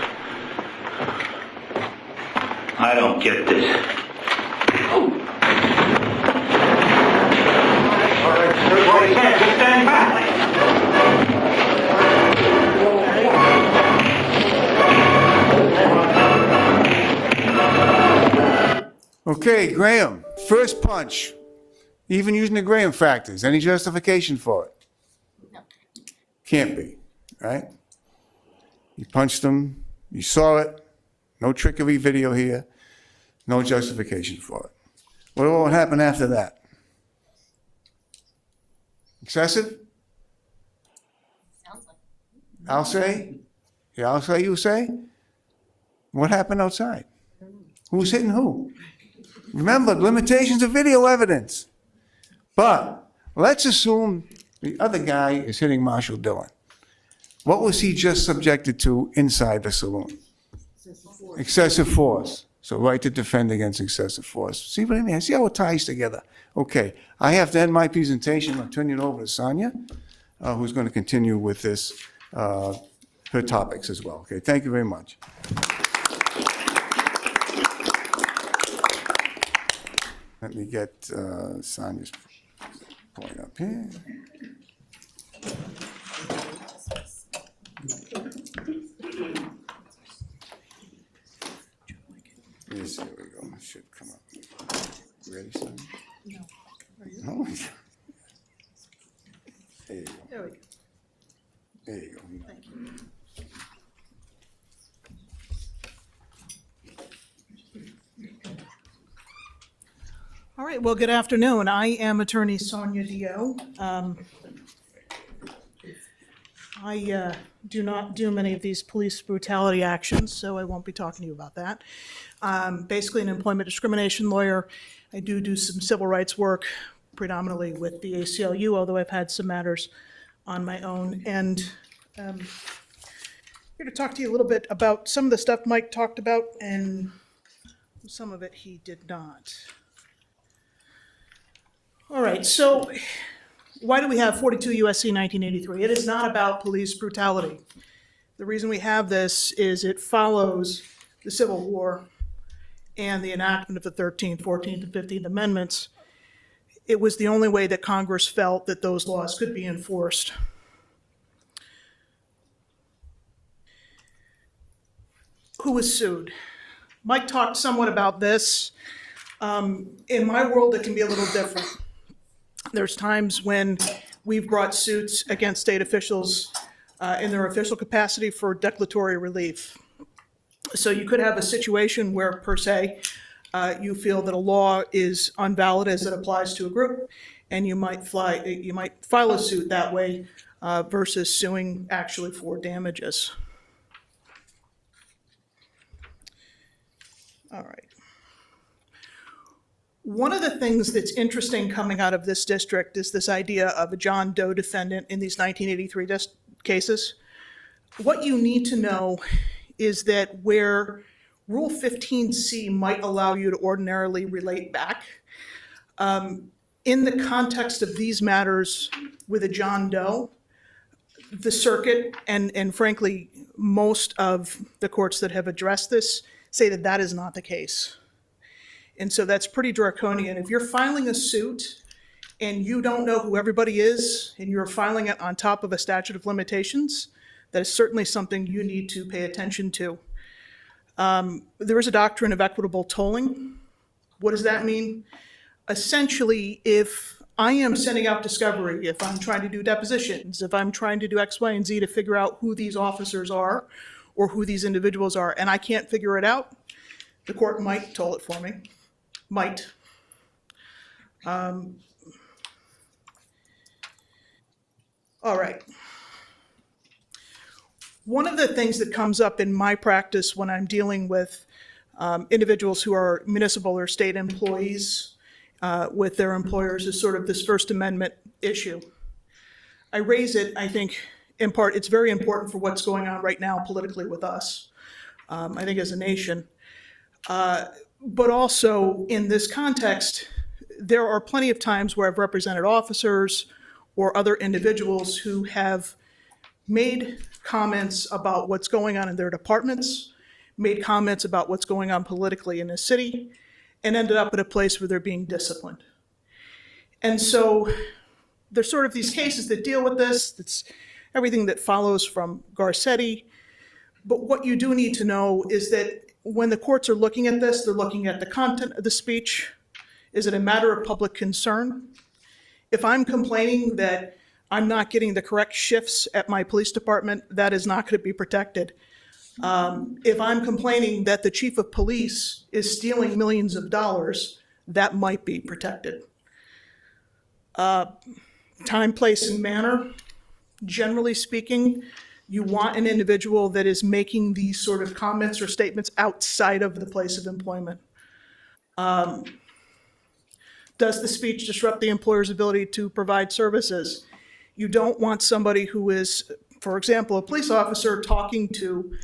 I don't get this. All right, everybody Just stand back. Okay, Graham, first punch. Even using the Graham factors, any justification for it? No. Can't be, right? You punched him, you saw it, no trickery video here, no justification for it. What happened after that? Excessive? Sounds like. I'll say? Yeah, I'll say, you say? What happened outside? Who's hitting who? Remember, limitations of video evidence. But let's assume the other guy is hitting Marshall Dillon. What was he just subjected to inside the saloon? Excessive force. So right to defend against excessive force. See what I mean? See how it ties together. Okay, I have to end my presentation. I'll turn it over to Sonia, who's going to continue with this, her topics as well. Okay, thank you very much. Let me get Sonia's point up here. Yes, here we go. It should come up. Ready, Sonia? No. There you go. There we go. There you go. Thank you. All right, well, good afternoon. I am Attorney Sonia Dio. I do not do many of these police brutality actions, so I won't be talking to you about that. Basically an employment discrimination lawyer. I do some civil rights work, predominantly with the ACLU, although I've had some matters on my own. And here to talk to you a little bit about some of the stuff Mike talked about, and some of it he did not. All right, so why do we have 42 USC 1983? It is not about police brutality. The reason we have this is it follows the Civil War and the enactment of the 13th, 14th, and 15th Amendments. It was the only way that Congress felt that those laws could be enforced. Who was sued? Mike talked somewhat about this. In my world, it can be a little different. There's times when we've brought suits against state officials in their official capacity for declaratory relief. So you could have a situation where, per se, you feel that a law is invalid as it applies to a group, and you might file a suit that way versus suing actually for damages. All right. One of the things that's interesting coming out of this district is this idea of a John Doe defendant in these 1983 cases. What you need to know is that where Rule 15C might allow you to ordinarily relate back, in the context of these matters with a John Doe, the circuit and frankly, most of the courts that have addressed this say that that is not the case. And so that's pretty draconian. If you're filing a suit and you don't know who everybody is and you're filing it on top of a statute of limitations, that is certainly something you need to pay attention to. There is a doctrine of equitable tolling. What does that mean? Essentially, if I am sending out discovery, if I'm trying to do depositions, if I'm trying to do X, Y, and Z to figure out who these officers are or who these individuals are, and I can't figure it out, the court might toll it for me. Might. All right. One of the things that comes up in my practice when I'm dealing with individuals who are municipal or state employees with their employers is sort of this First Amendment issue. I raise it, I think, in part, it's very important for what's going on right now politically with us, I think as a nation. But also in this context, there are plenty of times where I've represented officers or other individuals who have made comments about what's going on in their departments, made comments about what's going on politically in the city, and ended up at a place where they're being disciplined. And so there's sort of these cases that deal with this. That's everything that follows from Garcetti. But what you do need to know is that when the courts are looking at this, they're looking at the content of the speech. Is it a matter of public concern? If I'm complaining that I'm not getting the correct shifts at my police department, that is not going to be protected. If I'm complaining that the chief of police is stealing millions of dollars, that might be protected. Time, place, and manner. Generally speaking, you want an individual that is making these sort of comments or statements outside of the place of employment. Does the speech disrupt the employer's ability to provide services? You don't want somebody who is, for example, a police officer talking to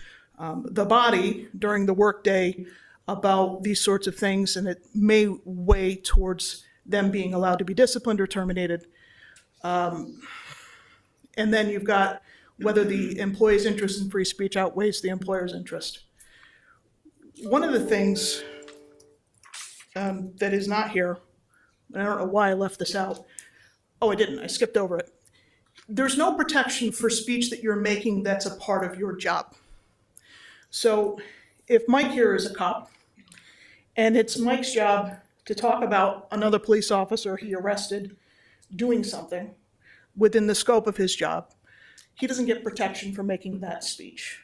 the body during the workday about these sorts of things, and it may weigh towards them being allowed to be disciplined or terminated. And then you've got whether the employee's interest in free speech outweighs the employer's interest. One of the things that is not here, and I don't know why I left this out. Oh, I didn't, I skipped over it. There's no protection for speech that you're making that's a part of your job. So if Mike here is a cop, and it's Mike's job to talk about another police officer he arrested doing something within the scope of his job, he doesn't get protection for making that speech.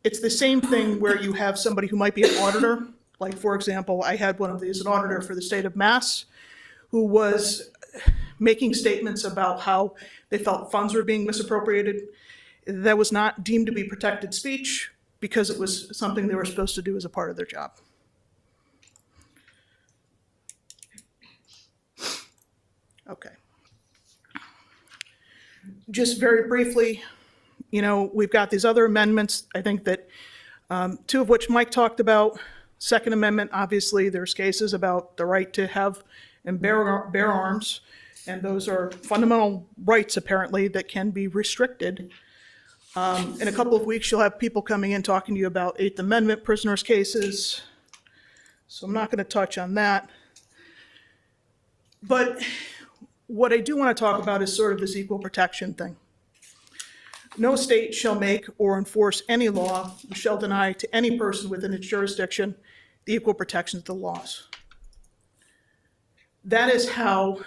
It's the same thing where you have somebody who might be an auditor. Like, for example, I had one of these, an auditor for the state of Mass, who was making statements about how they felt funds were being misappropriated. That was not deemed to be protected speech because it was something they were supposed to do as a part of their job. Okay. Just very briefly, you know, we've got these other amendments, I think that two of which Mike talked about. Second Amendment, obviously, there's cases about the right to have and bear arms, and those are fundamental rights, apparently, that can be restricted. In a couple of weeks, you'll have people coming in talking to you about Eighth Amendment prisoners' cases. So I'm not going to touch on that. But what I do want to talk about is sort of this equal protection thing. No state shall make or enforce any law which shall deny to any person within its jurisdiction the equal protections of the laws. That is how,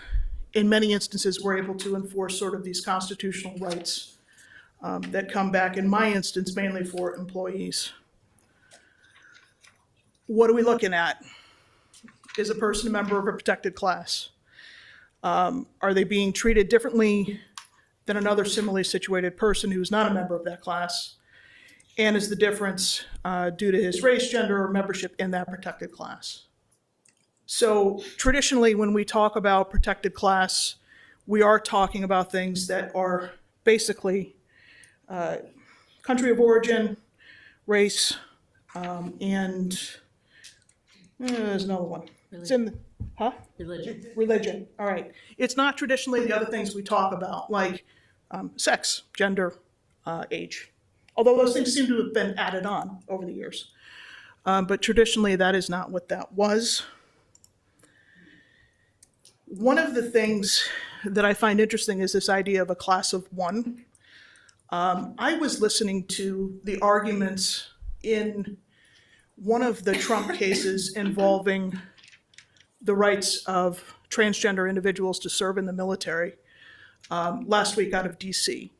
in many instances, we're able to enforce sort of these constitutional rights that come back, in my instance, mainly for employees. What are we looking at? Is a person a member of a protected class? Are they being treated differently than another similarly situated person who's not a member of that class? And is the difference due to his race, gender, or membership in that protected class? So traditionally, when we talk about protected class, we are talking about things that are basically country of origin, race, and there's another one. It's in, Religion. Religion, all right. It's not traditionally the other things we talk about, like sex, gender, age. Although those things seem to have been added on over the years. But traditionally, that is not what that was. One of the things that I find interesting is this idea of a class of one. I was listening to the arguments in one of the Trump cases involving the rights of transgender individuals to serve in the military last week out of DC.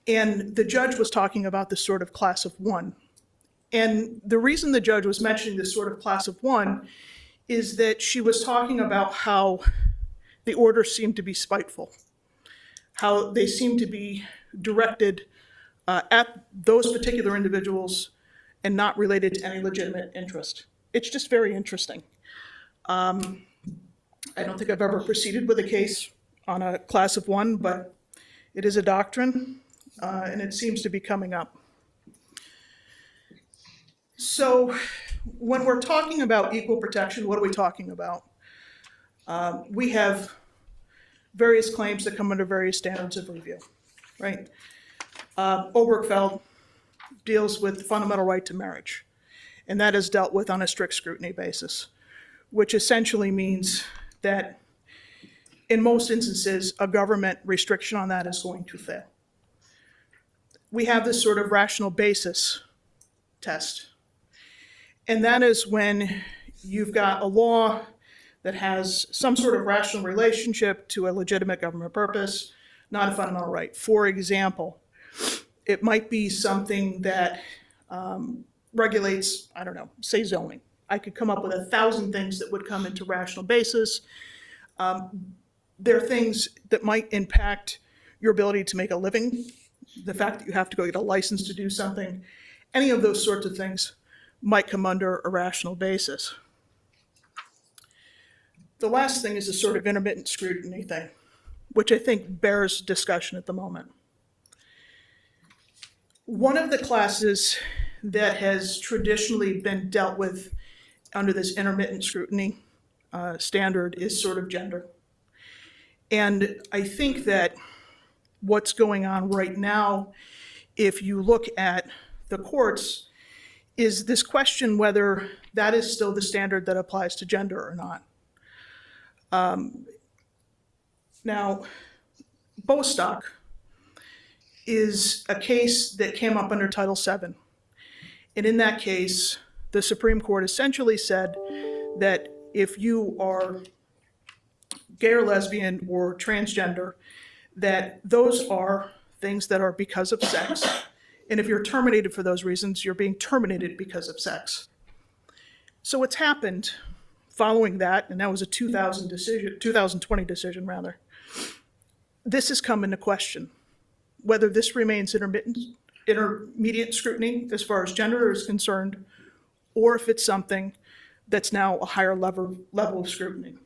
And the judge was talking about this sort of class of one. And the reason the judge was mentioning this sort of class of one is that she was talking about how the orders seemed to be spiteful, how they seemed to be directed at those particular individuals and not related to any legitimate interest. It's just very interesting. I don't think I've ever proceeded with a case on a class of one, but it is a doctrine, and it seems to be coming up. So when we're talking about equal protection, what are we talking about? We have various claims that come under various standards of review, right? Obergefell deals with the fundamental right to marriage, and that is dealt with on a strict scrutiny basis, which essentially means that in most instances, a government restriction on that is going to fail. We have this sort of rational basis test, and that is when you've got a law that has some sort of rational relationship to a legitimate government purpose, not a fundamental right. For example, it might be something that regulates, I don't know, say zoning. I could come up with 1,000 things that would come into rational basis. There are things that might impact your ability to make a living, the fact that you have to go get a license to do something. Any of those sorts of things might come under a rational basis. The last thing is a sort of intermittent scrutiny thing, which I think bears discussion at the moment. One of the classes that has traditionally been dealt with under this intermittent scrutiny standard is sort of gender. And I think that what's going on right now, if you look at the courts, is this question whether that is still the standard that applies to gender or not. Now, Bostock is a case that came up under Title VII. And in that case, the Supreme Court essentially said that if you are gay or lesbian or transgender, that those are things that are because of sex. And if you're terminated for those reasons, you're being terminated because of sex. So what's happened following that, and that was a 2020 decision rather, this has come into question, whether this remains intermediate scrutiny as far as gender is concerned, or if it's something that's now a higher level of scrutiny.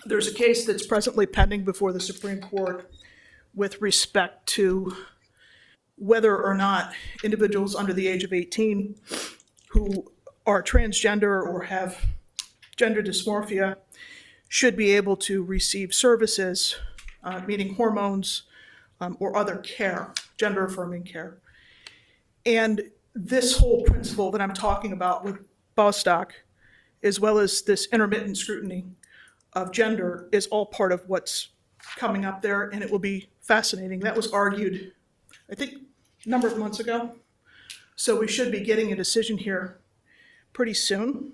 There's a case that's presently pending before the Supreme Court with respect to whether or not individuals under the age of 18 who are transgender or have gender dysmorphia should be able to receive services, meaning hormones or other care, gender-affirming care. And this whole principle that I'm talking about with Bostock, as well as this intermittent scrutiny of gender, is all part of what's coming up there, and it will be fascinating. That was argued, I think, a number of months ago. So we should be getting a decision here pretty soon.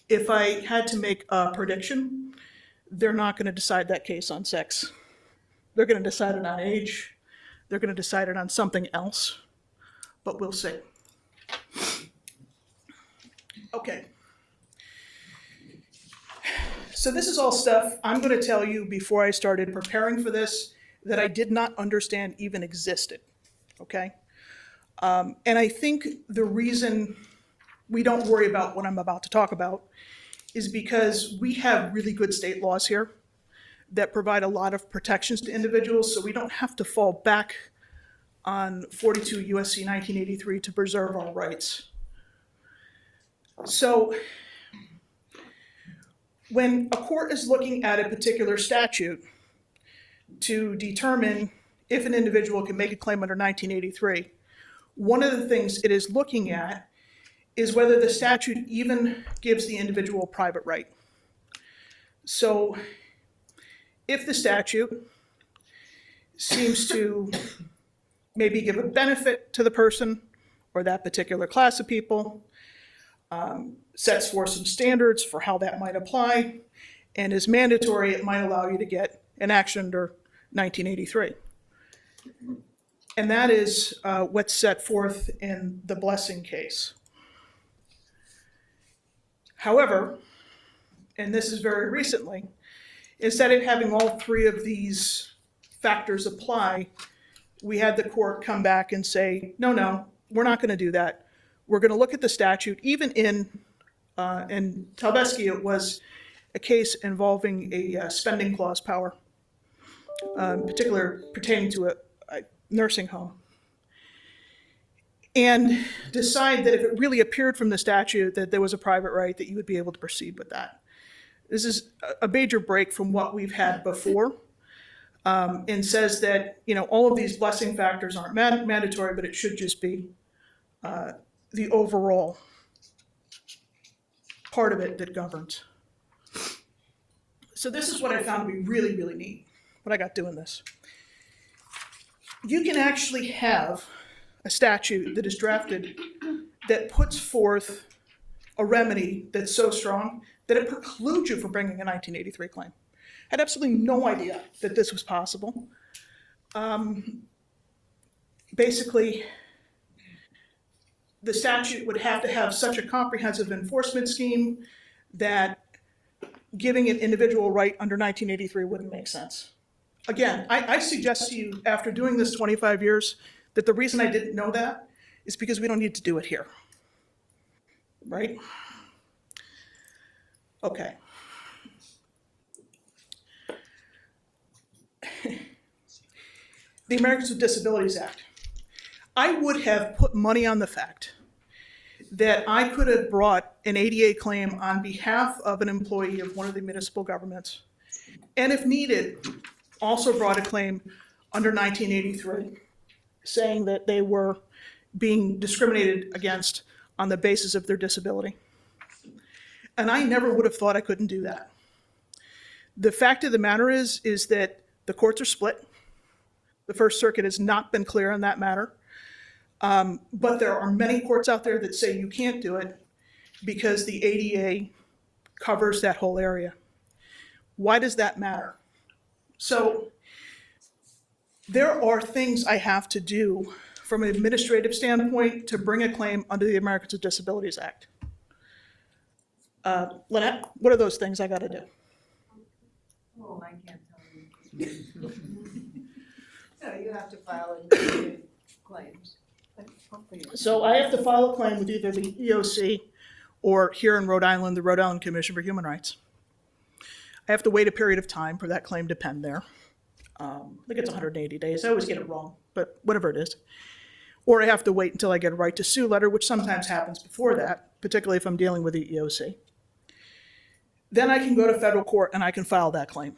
If I had to make a prediction, they're not going to decide that case on sex. They're going to decide it on age. They're going to decide it on something else, but we'll see. Okay. So this is all stuff I'm going to tell you before I started preparing for this that I did not understand even existed, okay? And I think the reason we don't worry about what I'm about to talk about is because we have really good state laws here that provide a lot of protections to individuals, so we don't have to fall back on 42 USC 1983 to preserve our rights. So when a court is looking at a particular statute to determine if an individual can make a claim under 1983, one of the things it is looking at is whether the statute even gives the individual a private right. So if the statute seems to maybe give a benefit to the person or that particular class of people, sets forth some standards for how that might apply, and is mandatory, it might allow you to get an action under 1983. And that is what's set forth in the Blessing case. However, and this is very recently, instead of having all three of these factors apply, we had the court come back and say, no, we're not going to do that. We're going to look at the statute. Even in Talbesky, it was a case involving a spending clause power, particular pertaining to a nursing home, and decide that if it really appeared from the statute that there was a private right, that you would be able to proceed with that. This is a major break from what we've had before, and says that, you know, all of these blessing factors aren't mandatory, but it should just be the overall part of it that governs. So this is what I found to be really, really neat, what I got doing this. You can actually have a statute that is drafted that puts forth a remedy that's so strong that it precludes you from bringing a 1983 claim. I had absolutely no idea that this was possible. Basically, the statute would have to have such a comprehensive enforcement scheme that giving an individual right under 1983 wouldn't make sense. Again, I suggest to you, after doing this 25 years, that the reason I didn't know that is because we don't need to do it here, right? Okay. The Americans with Disabilities Act. I would have put money on the fact that I could have brought an ADA claim on behalf of an employee of one of the municipal governments, and if needed, also brought a claim under 1983, saying that they were being discriminated against on the basis of their disability. And I never would have thought I couldn't do that. The fact of the matter is that the courts are split. The First Circuit has not been clear on that matter. But there are many courts out there that say you can't do it because the ADA covers that whole area. Why does that matter? So there are things I have to do from an administrative standpoint to bring a claim under the Americans with Disabilities Act. Lynette, what are those things I got to do? Oh, I can't tell you. No, you have to file individual claims. So I have to file a claim with either the EOC or here in Rhode Island, the Rhode Island Commission for Human Rights. I have to wait a period of time for that claim to pen there. I think it's 180 days. I always get it wrong, but whatever it is. Or I have to wait until I get a right to sue letter, which sometimes happens before that, particularly if I'm dealing with the EOC. Then I can go to federal court and I can file that claim.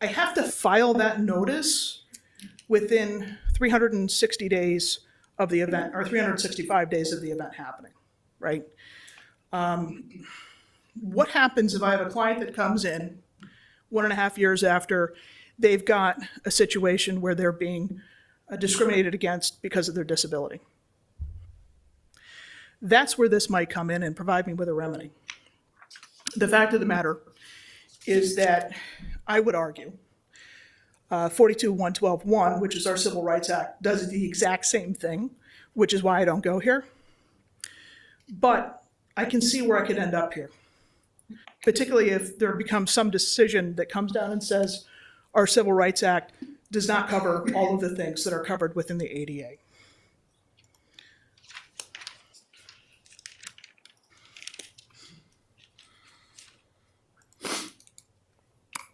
I have to file that notice within 360 days of the event, or 365 days of the event happening, right? What happens if I have a client that comes in 1.5 years after they've got a situation where they're being discriminated against because of their disability? That's where this might come in and provide me with a remedy. The fact of the matter is that I would argue 42.112.1, which is our Civil Rights Act, does the exact same thing, which is why I don't go here. But I can see where I could end up here, particularly if there becomes some decision that comes down and says our Civil Rights Act does not cover all of the things that are covered within the ADA.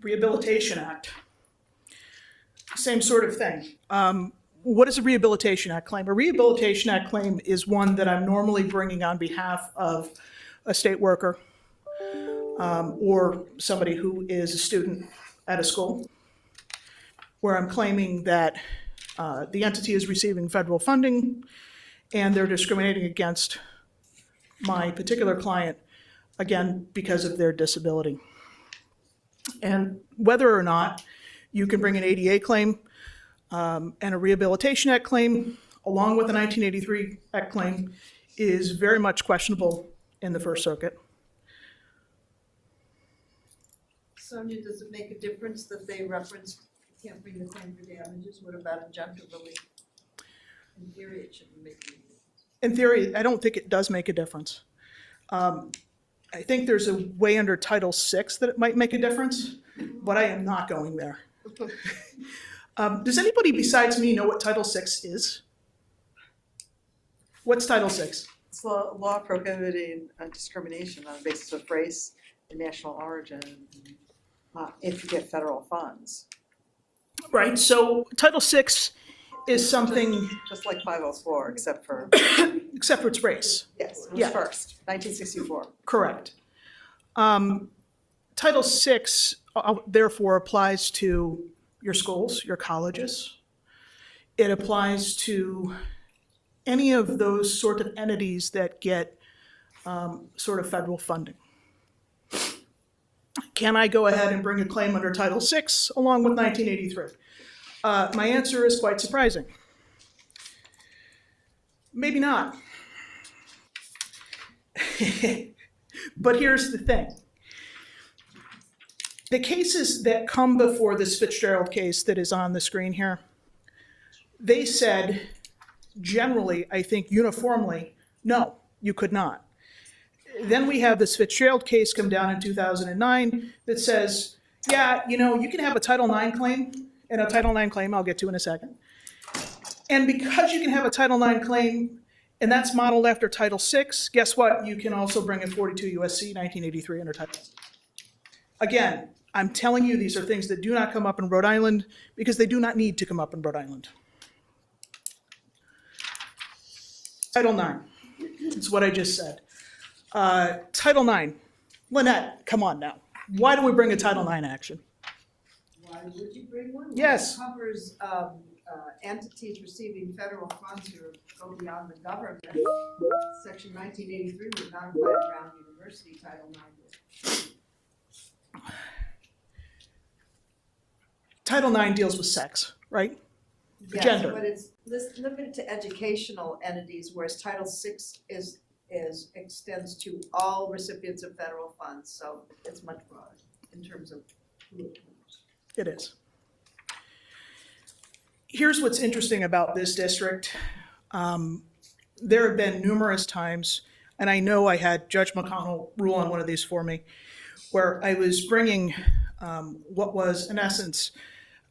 Rehabilitation Act, same sort of thing. What is a Rehabilitation Act claim? A Rehabilitation Act claim is one that I'm normally bringing on behalf of a state worker or somebody who is a student at a school, where I'm claiming that the entity is receiving federal funding and they're discriminating against my particular client, again, because of their disability. And whether or not you can bring an ADA claim and a Rehabilitation Act claim, along with a 1983 Act claim, is very much questionable in the First Circuit. Sonia, does it make a difference that they reference you can't bring the claim for damages? What about injunctive relief? In theory, it shouldn't make any difference. In theory, I don't think it does make a difference. I think there's a way under Title VI that it might make a difference, but I am not going there. Does anybody besides me know what Title VI is? What's Title VI? It's law prohibiting discrimination on the basis of race and national origin if you get federal funds. Right, so Title VI is something... Just like 504, except for... except for its race. Yes, it was Yeah. first, 1964. Correct. Title VI, therefore, applies to your schools, your colleges. It applies to any of those sort of entities that get sort of federal funding. Can I go ahead and bring a claim under Title VI along with 1983? My answer is quite surprising. Maybe not. But here's the thing. The cases that come before this Fitzgerald case that is on the screen here, they said generally, I think uniformly, no, you could not. Then we have this Fitzgerald case come down in 2009 that says, yeah, you know, you can have a Title IX claim, and a Title IX claim I'll get to in a second. And because you can have a Title IX claim, and that's modeled after Title VI, guess what? You can also bring a 42 USC 1983 under Title VI. Again, I'm telling you, these are things that do not come up in Rhode Island because they do not need to come up in Rhode Island. Title IX, it's what I just said. Title IX, Lynette, come on now. Why do we bring a Title IX action? Why would you bring one? Yes. It covers entities receiving federal funds or go beyond the government. Section 1983 would not apply to Brown University, Title IX would. Title IX deals with sex, right? Yes, Gender. but it's limited to educational entities, whereas Title VI extends to all recipients of federal funds, so it's much broader in terms of who it covers. It is. Here's what's interesting about this district. There have been numerous times, and I know I had Judge McConnell rule on one of these for me, where I was bringing what was, in essence,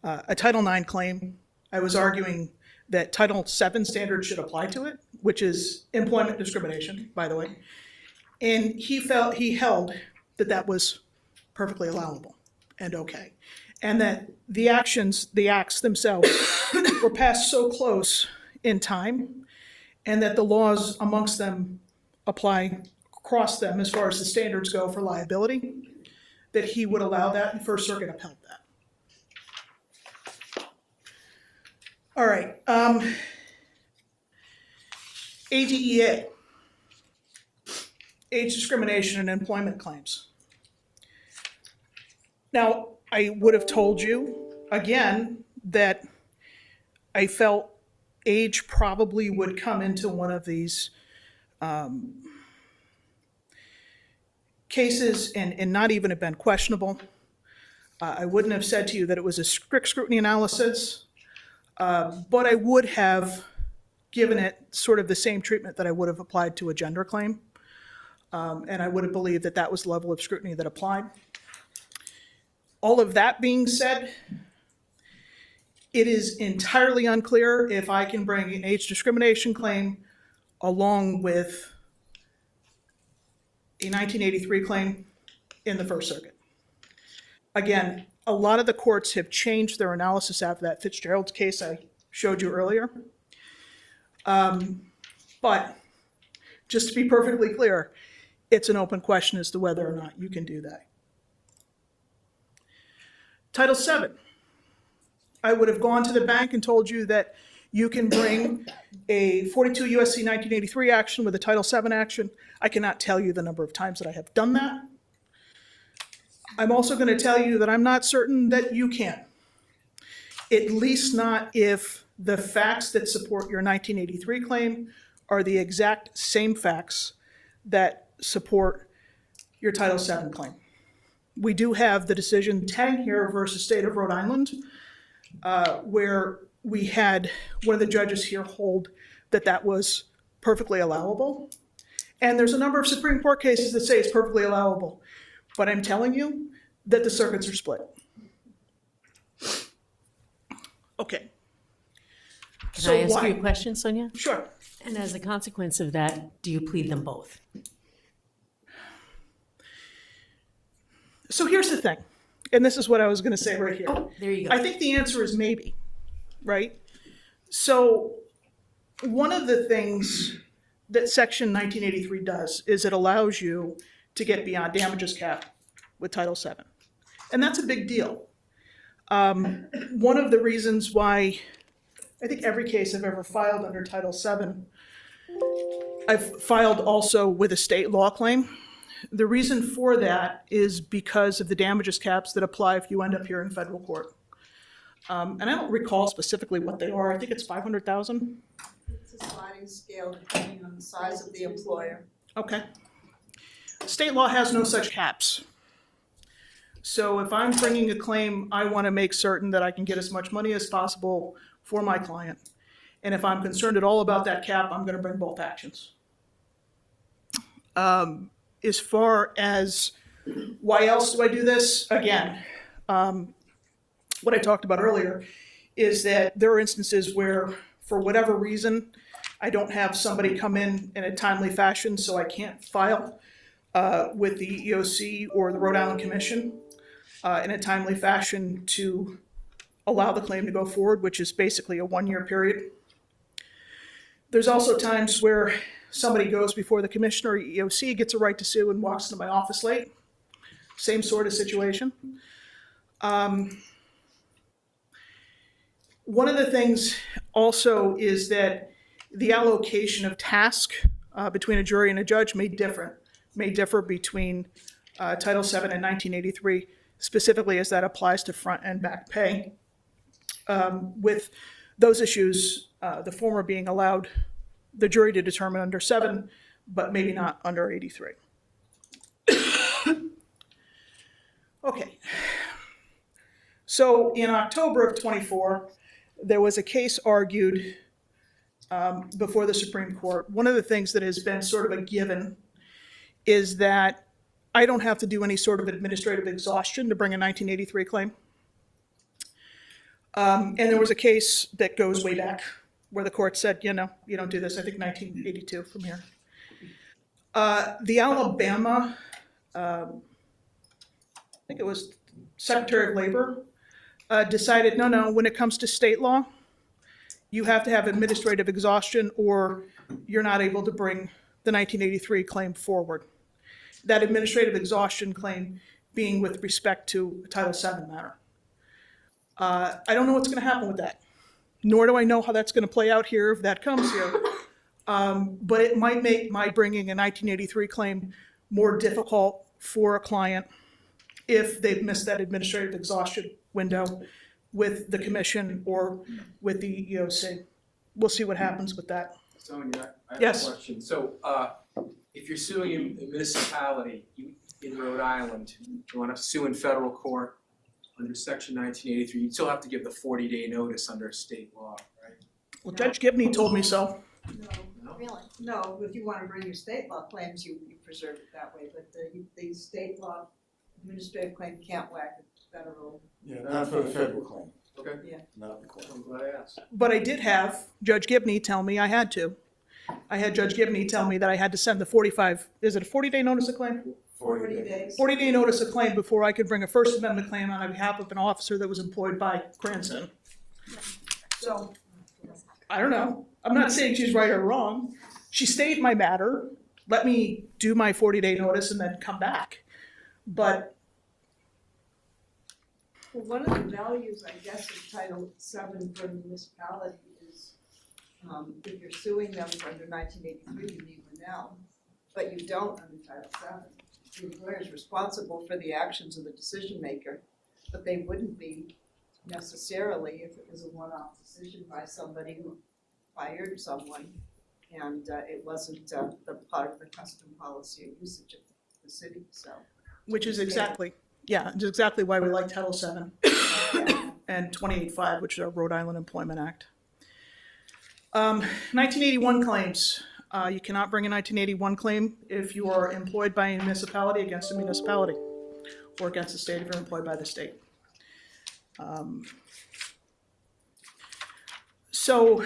a Title IX claim. I was arguing that Title VII standards should apply to it, which is employment discrimination, by the way. And he held that that was perfectly allowable and okay. And that the acts themselves were passed so close in time, and that the laws amongst them apply crossed them as far as the standards go for liability, that he would allow that, and the First Circuit upheld that. All right, ADEA, age discrimination and employment claims. Now, I would have told you, again, that I felt age probably would come into one of these cases and not even have been questionable. I wouldn't have said to you that it was a strict scrutiny analysis, but I would have given it sort of the same treatment that I would have applied to a gender claim. And I would have believed that that was the level of scrutiny that applied. All of that being said, it is entirely unclear if I can bring an age discrimination claim along with a 1983 claim in the First Circuit. Again, a lot of the courts have changed their analysis after that Fitzgerald's case I showed you earlier. But just to be perfectly clear, it's an open question as to whether or not you can do that. Title VII. I would have gone to the bank and told you that you can bring a 42 USC 1983 action with a Title VII action. I cannot tell you the number of times that I have done that. I'm also going to tell you that I'm not certain that you can. At least not if the facts that support your 1983 claim are the exact same facts that support your Title VII claim. We do have the decision Tang here versus State of Rhode Island, where we had one of the judges here hold that that was perfectly allowable. And there's a number of Supreme Court cases that say it's perfectly allowable. But I'm telling you that the circuits are split. Okay. Can I ask you a question, Sonia? Sure. And as a consequence of that, do you plead them both? So here's the thing, and this is what I was going to say right here. Oh, there you go. I think the answer is maybe, right? So one of the things that Section 1983 does is it allows you to get beyond damages cap with Title VII. And that's a big deal. One of the reasons why I think every case I've ever filed under Title VII, I've filed also with a state law claim. The reason for that is because of the damages caps that apply if you end up here in federal court. And I don't recall specifically what they are. I think it's 500,000. It's a sliding scale depending on the size of the employer. Okay. State law has no such caps. So if I'm bringing a claim, I want to make certain that I can get as much money as possible for my client. And if I'm concerned at all about that cap, I'm going to bring both actions. As far as why else do I do this? Again, what I talked about earlier is that there are instances where, for whatever reason, I don't have somebody come in a timely fashion, so I can't file with the EEOC or the Rhode Island Commission in a timely fashion to allow the claim to go forward, which is basically a one-year period. There's also times where somebody goes before the commissioner or EEOC, gets a right to sue, and walks into my office late. Same sort of situation. One of the things also is that the allocation of task between a jury and a judge may differ between Title VII and 1983, specifically as that applies to front and back pay. With those issues, the former being allowed the jury to determine under 7, but maybe not under 83. Okay. So in October of 24, there was a case argued before the Supreme Court. One of the things that has been sort of a given is that I don't have to do any sort of administrative exhaustion to bring a 1983 claim. And there was a case that goes way back where the court said, you know, you don't do this. I think 1982 from here. The Alabama, I think it was Secretary of Labor, decided, no, when it comes to state law, you have to have administrative exhaustion or you're not able to bring the 1983 claim forward. that administrative exhaustion claim being with respect to a Title VII matter. I don't know what's going to happen with that, nor do I know how that's going to play out here if that comes here. But it might make my bringing a 1983 claim more difficult for a client if they've missed that administrative exhaustion window with the commission or with the EOC. We'll see what happens with that. Sonia, I have Yes. a question. So, if you're suing a municipality in Rhode Island, you want to sue in federal court under Section 1983, you'd still have to give the 40-day notice under state law, right? Well, Judge Gibney told me so. Really? No, if you want to bring your state law claims, you preserve it that way, but the state law administrative claim can't whack a federal. Yeah, not for a federal claim. Okay. Yeah. Not the court. I'm glad I asked. But I did have Judge Gibney tell me I had to. I had Judge Gibney tell me that I had to send the 45, is it a 40-day notice of claim? 40 days. 40-day notice of claim before I could bring a First Amendment claim on behalf of an officer that was employed by Cranston. So, I don't know. I'm not saying she's right or wrong. She stayed my matter, let me do my 40-day notice and then come back. But Well, one of the values, I guess, of Title VII for the municipality is, if you're suing them under 1983, you need Linnell, but you don't under Title VII. The employer is responsible for the actions of the decision maker, but they wouldn't be necessarily if it was a one-off decision by somebody who fired someone and it wasn't the part of the custom policy or usage of the city, so. which is exactly, yeah, it's exactly why we like Title VII and 28.5, which is our Rhode Island Employment Act. 1981 claims. You cannot bring a 1981 claim if you are employed by a municipality against a municipality or against the state if you're employed by the state. So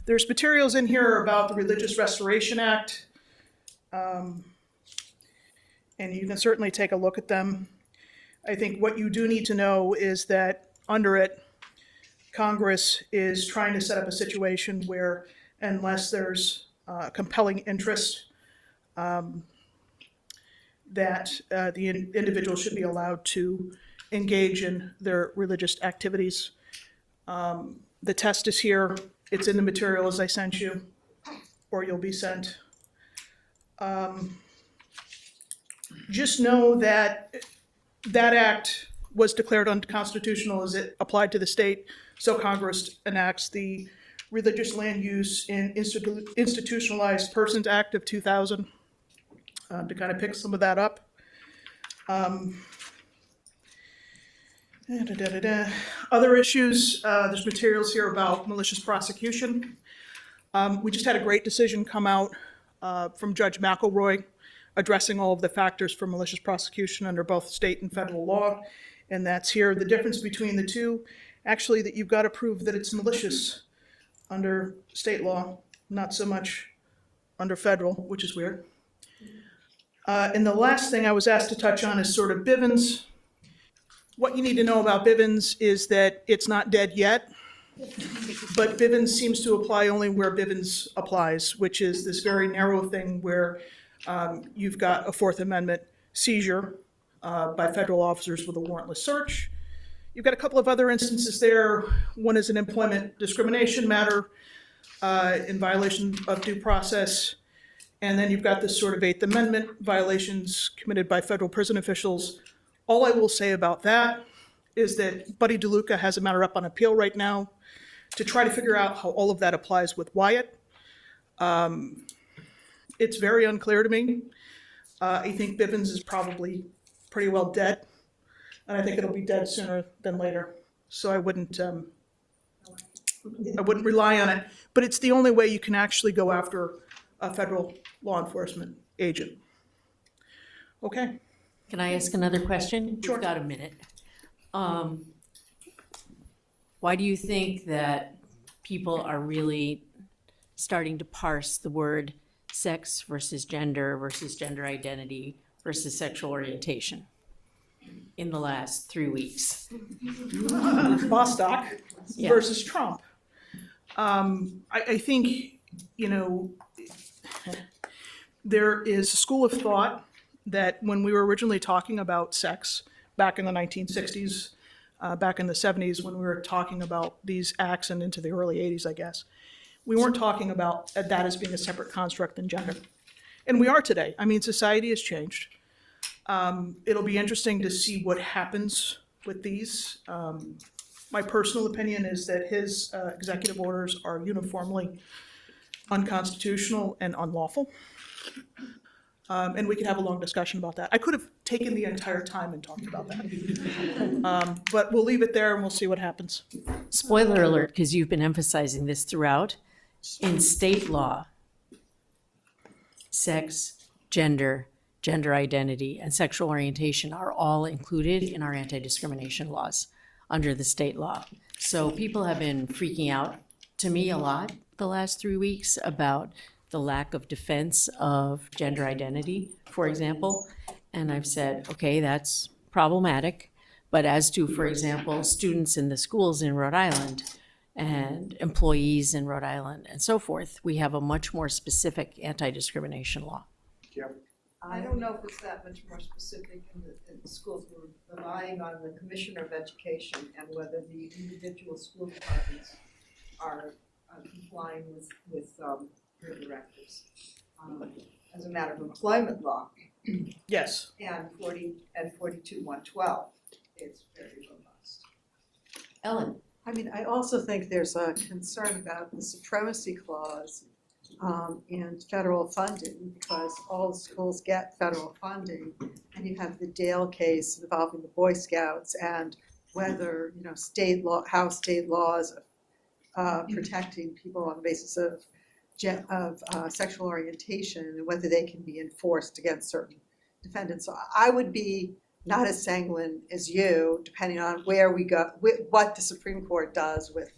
there's materials in here about the Religious Restoration Act. And you can certainly take a look at them. I think what you do need to know is that under it, Congress is trying to set up a situation where unless there's compelling interest, that the individual should be allowed to engage in their religious activities. The test is here. It's in the materials I sent you, or you'll be sent. Just know that that act was declared unconstitutional as it applied to the state, so Congress enacts the Religious Land Use and Institutionalized Persons Act of 2000 to kind of pick some of that up. Other issues, there's materials here about malicious prosecution. We just had a great decision come out from Judge McElroy addressing all of the factors for malicious prosecution under both state and federal law. And that's here. The difference between the two, actually, that you've got to prove that it's malicious under state law, not so much under federal, which is weird. And the last thing I was asked to touch on is sort of Bivens. What you need to know about Bivens is that it's not dead yet, but Bivens seems to apply only where Bivens applies, which is this very narrow thing where you've got a Fourth Amendment seizure by federal officers with a warrantless search. You've got a couple of other instances there. One is an employment discrimination matter in violation of due process. And then you've got this sort of Eighth Amendment violations committed by federal prison officials. All I will say about that is that Buddy DeLuca has a matter up on appeal right now to try to figure out how all of that applies with Wyatt. It's very unclear to me. I think Bivens is probably pretty well dead, and I think it'll be dead sooner than later. So I wouldn't rely on it. But it's the only way you can actually go after a federal law enforcement agent. Okay. Can I ask another question? Sure. We've got a minute. Why do you think that people are really starting to parse the word sex versus gender identity versus sexual orientation in the last 3 weeks? Bostock Yeah. versus Trump. I think, you know, there is a school of thought that when we were originally talking about sex back in the 1960s, back in the 70s, when we were talking about these acts and into the early 80s, I guess, we weren't talking about that as being a separate construct than gender. And we are today. I mean, society has changed. It'll be interesting to see what happens with these. My personal opinion is that his executive orders are uniformly unconstitutional and unlawful. And we could have a long discussion about that. I could have taken the entire time and talked about that. But we'll leave it there and we'll see what happens. Spoiler alert, because you've been emphasizing this throughout. In state law, sex, gender, gender identity, and sexual orientation are all included in our anti-discrimination laws under the state law. So people have been freaking out, to me, a lot the last 3 weeks about the lack of defense of gender identity, for example. And I've said, okay, that's problematic. But as to, for example, students in the schools in Rhode Island and employees in Rhode Island and so forth, we have a much more specific anti-discrimination law. I don't know if it's that much more specific in the schools. We're relying on the Commissioner of Education and whether the individual school departments are complying with their directives. As a matter of employment law. Yes. And 42-112, it's very robust. Ellen? I mean, I also think there's a concern about the supremacy clause and federal funding, because all the schools get federal funding, and you have the Dale case involving the Boy Scouts and whether, you know, state law, how state laws protecting people on the basis of sexual orientation and whether they can be enforced against certain defendants. So I would be not as sanguine as you, depending on where we go, what the Supreme Court does with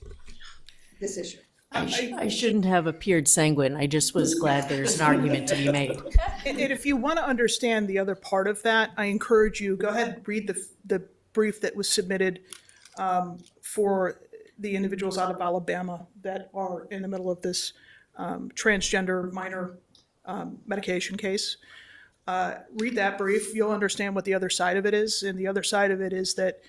this issue. I shouldn't have appeared sanguine. I just was glad there's an argument to be made. And if you want to understand the other part of that, I encourage you, go ahead and read the brief that was submitted for the individuals out of Alabama that are in the middle of this transgender minor medication case. Read that brief, you'll understand what the other side of it is. And the other side of it is that,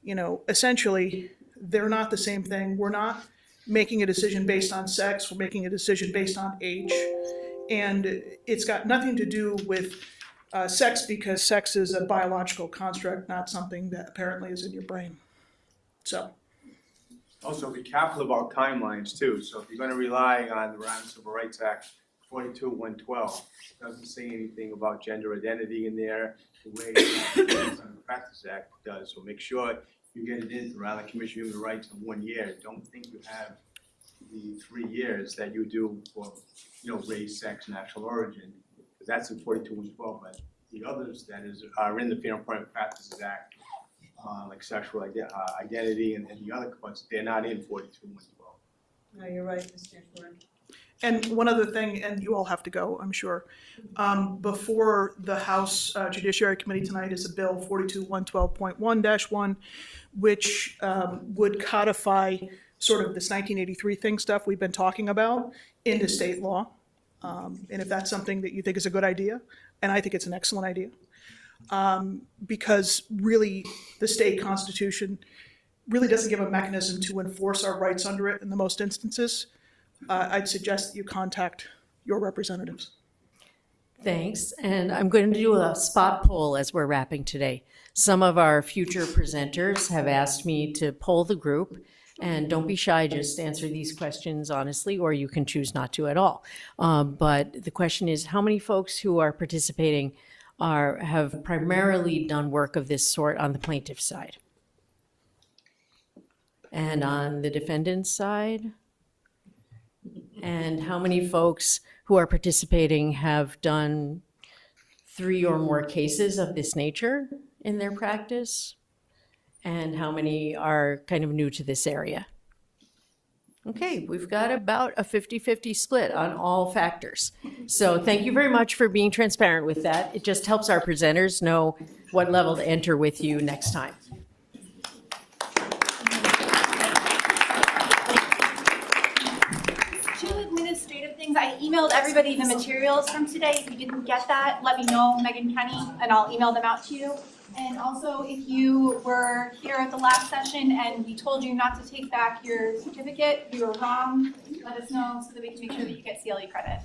you know, essentially, they're not the same thing. We're not making a decision based on sex, we're making a decision based on age. And it's got nothing to do with sex, because sex is a biological construct, not something that apparently is in your brain. So. Also, be careful about timelines too. So if you're going to rely on the Rhode Island Civil Rights Act 42-112, it doesn't say anything about gender identity in there, the way the Practice Act does. So make sure you get it in the Rhode Island Commission of Human Rights in 1 year. Don't think you have the 3 years that you do for, you know, race, sex, national origin, because that's in 42-112. But the others that are in the Fair Employment Practices Act, like sexual identity and the other ones, they're not in 42-112. No, you're right, Mr. Ford. And one other thing, and you all have to go, I'm sure. Before the House Judiciary Committee tonight is a bill 42-112.1-1, which would codify sort of this 1983 thing stuff we've been talking about into state law. And if that's something that you think is a good idea, and I think it's an excellent idea, because really the state constitution really doesn't give a mechanism to enforce our rights under it in the most instances. I'd suggest that you contact your representatives. Thanks. And I'm going to do a spot poll as we're wrapping today. Some of our future presenters have asked me to poll the group, and don't be shy, just answer these questions honestly, or you can choose not to at all. But the question is, how many folks who are participating have primarily done work of this sort on the plaintiff's side? And on the defendant's side? And how many folks who are participating have done 3 or more cases of this nature in their practice? And how many are kind of new to this area? Okay, we've got about a 50-50 split on all factors. So thank you very much for being transparent with that. It just helps our presenters know what level to enter with you next time. Two administrative things. I emailed everybody the materials from today. If you didn't get that, let me know, Megan Kenny, and I'll email them out to you. And also, if you were here at the last session and we told you not to take back your certificate, we were wrong, let us know so that we can make sure that you get CLE credit.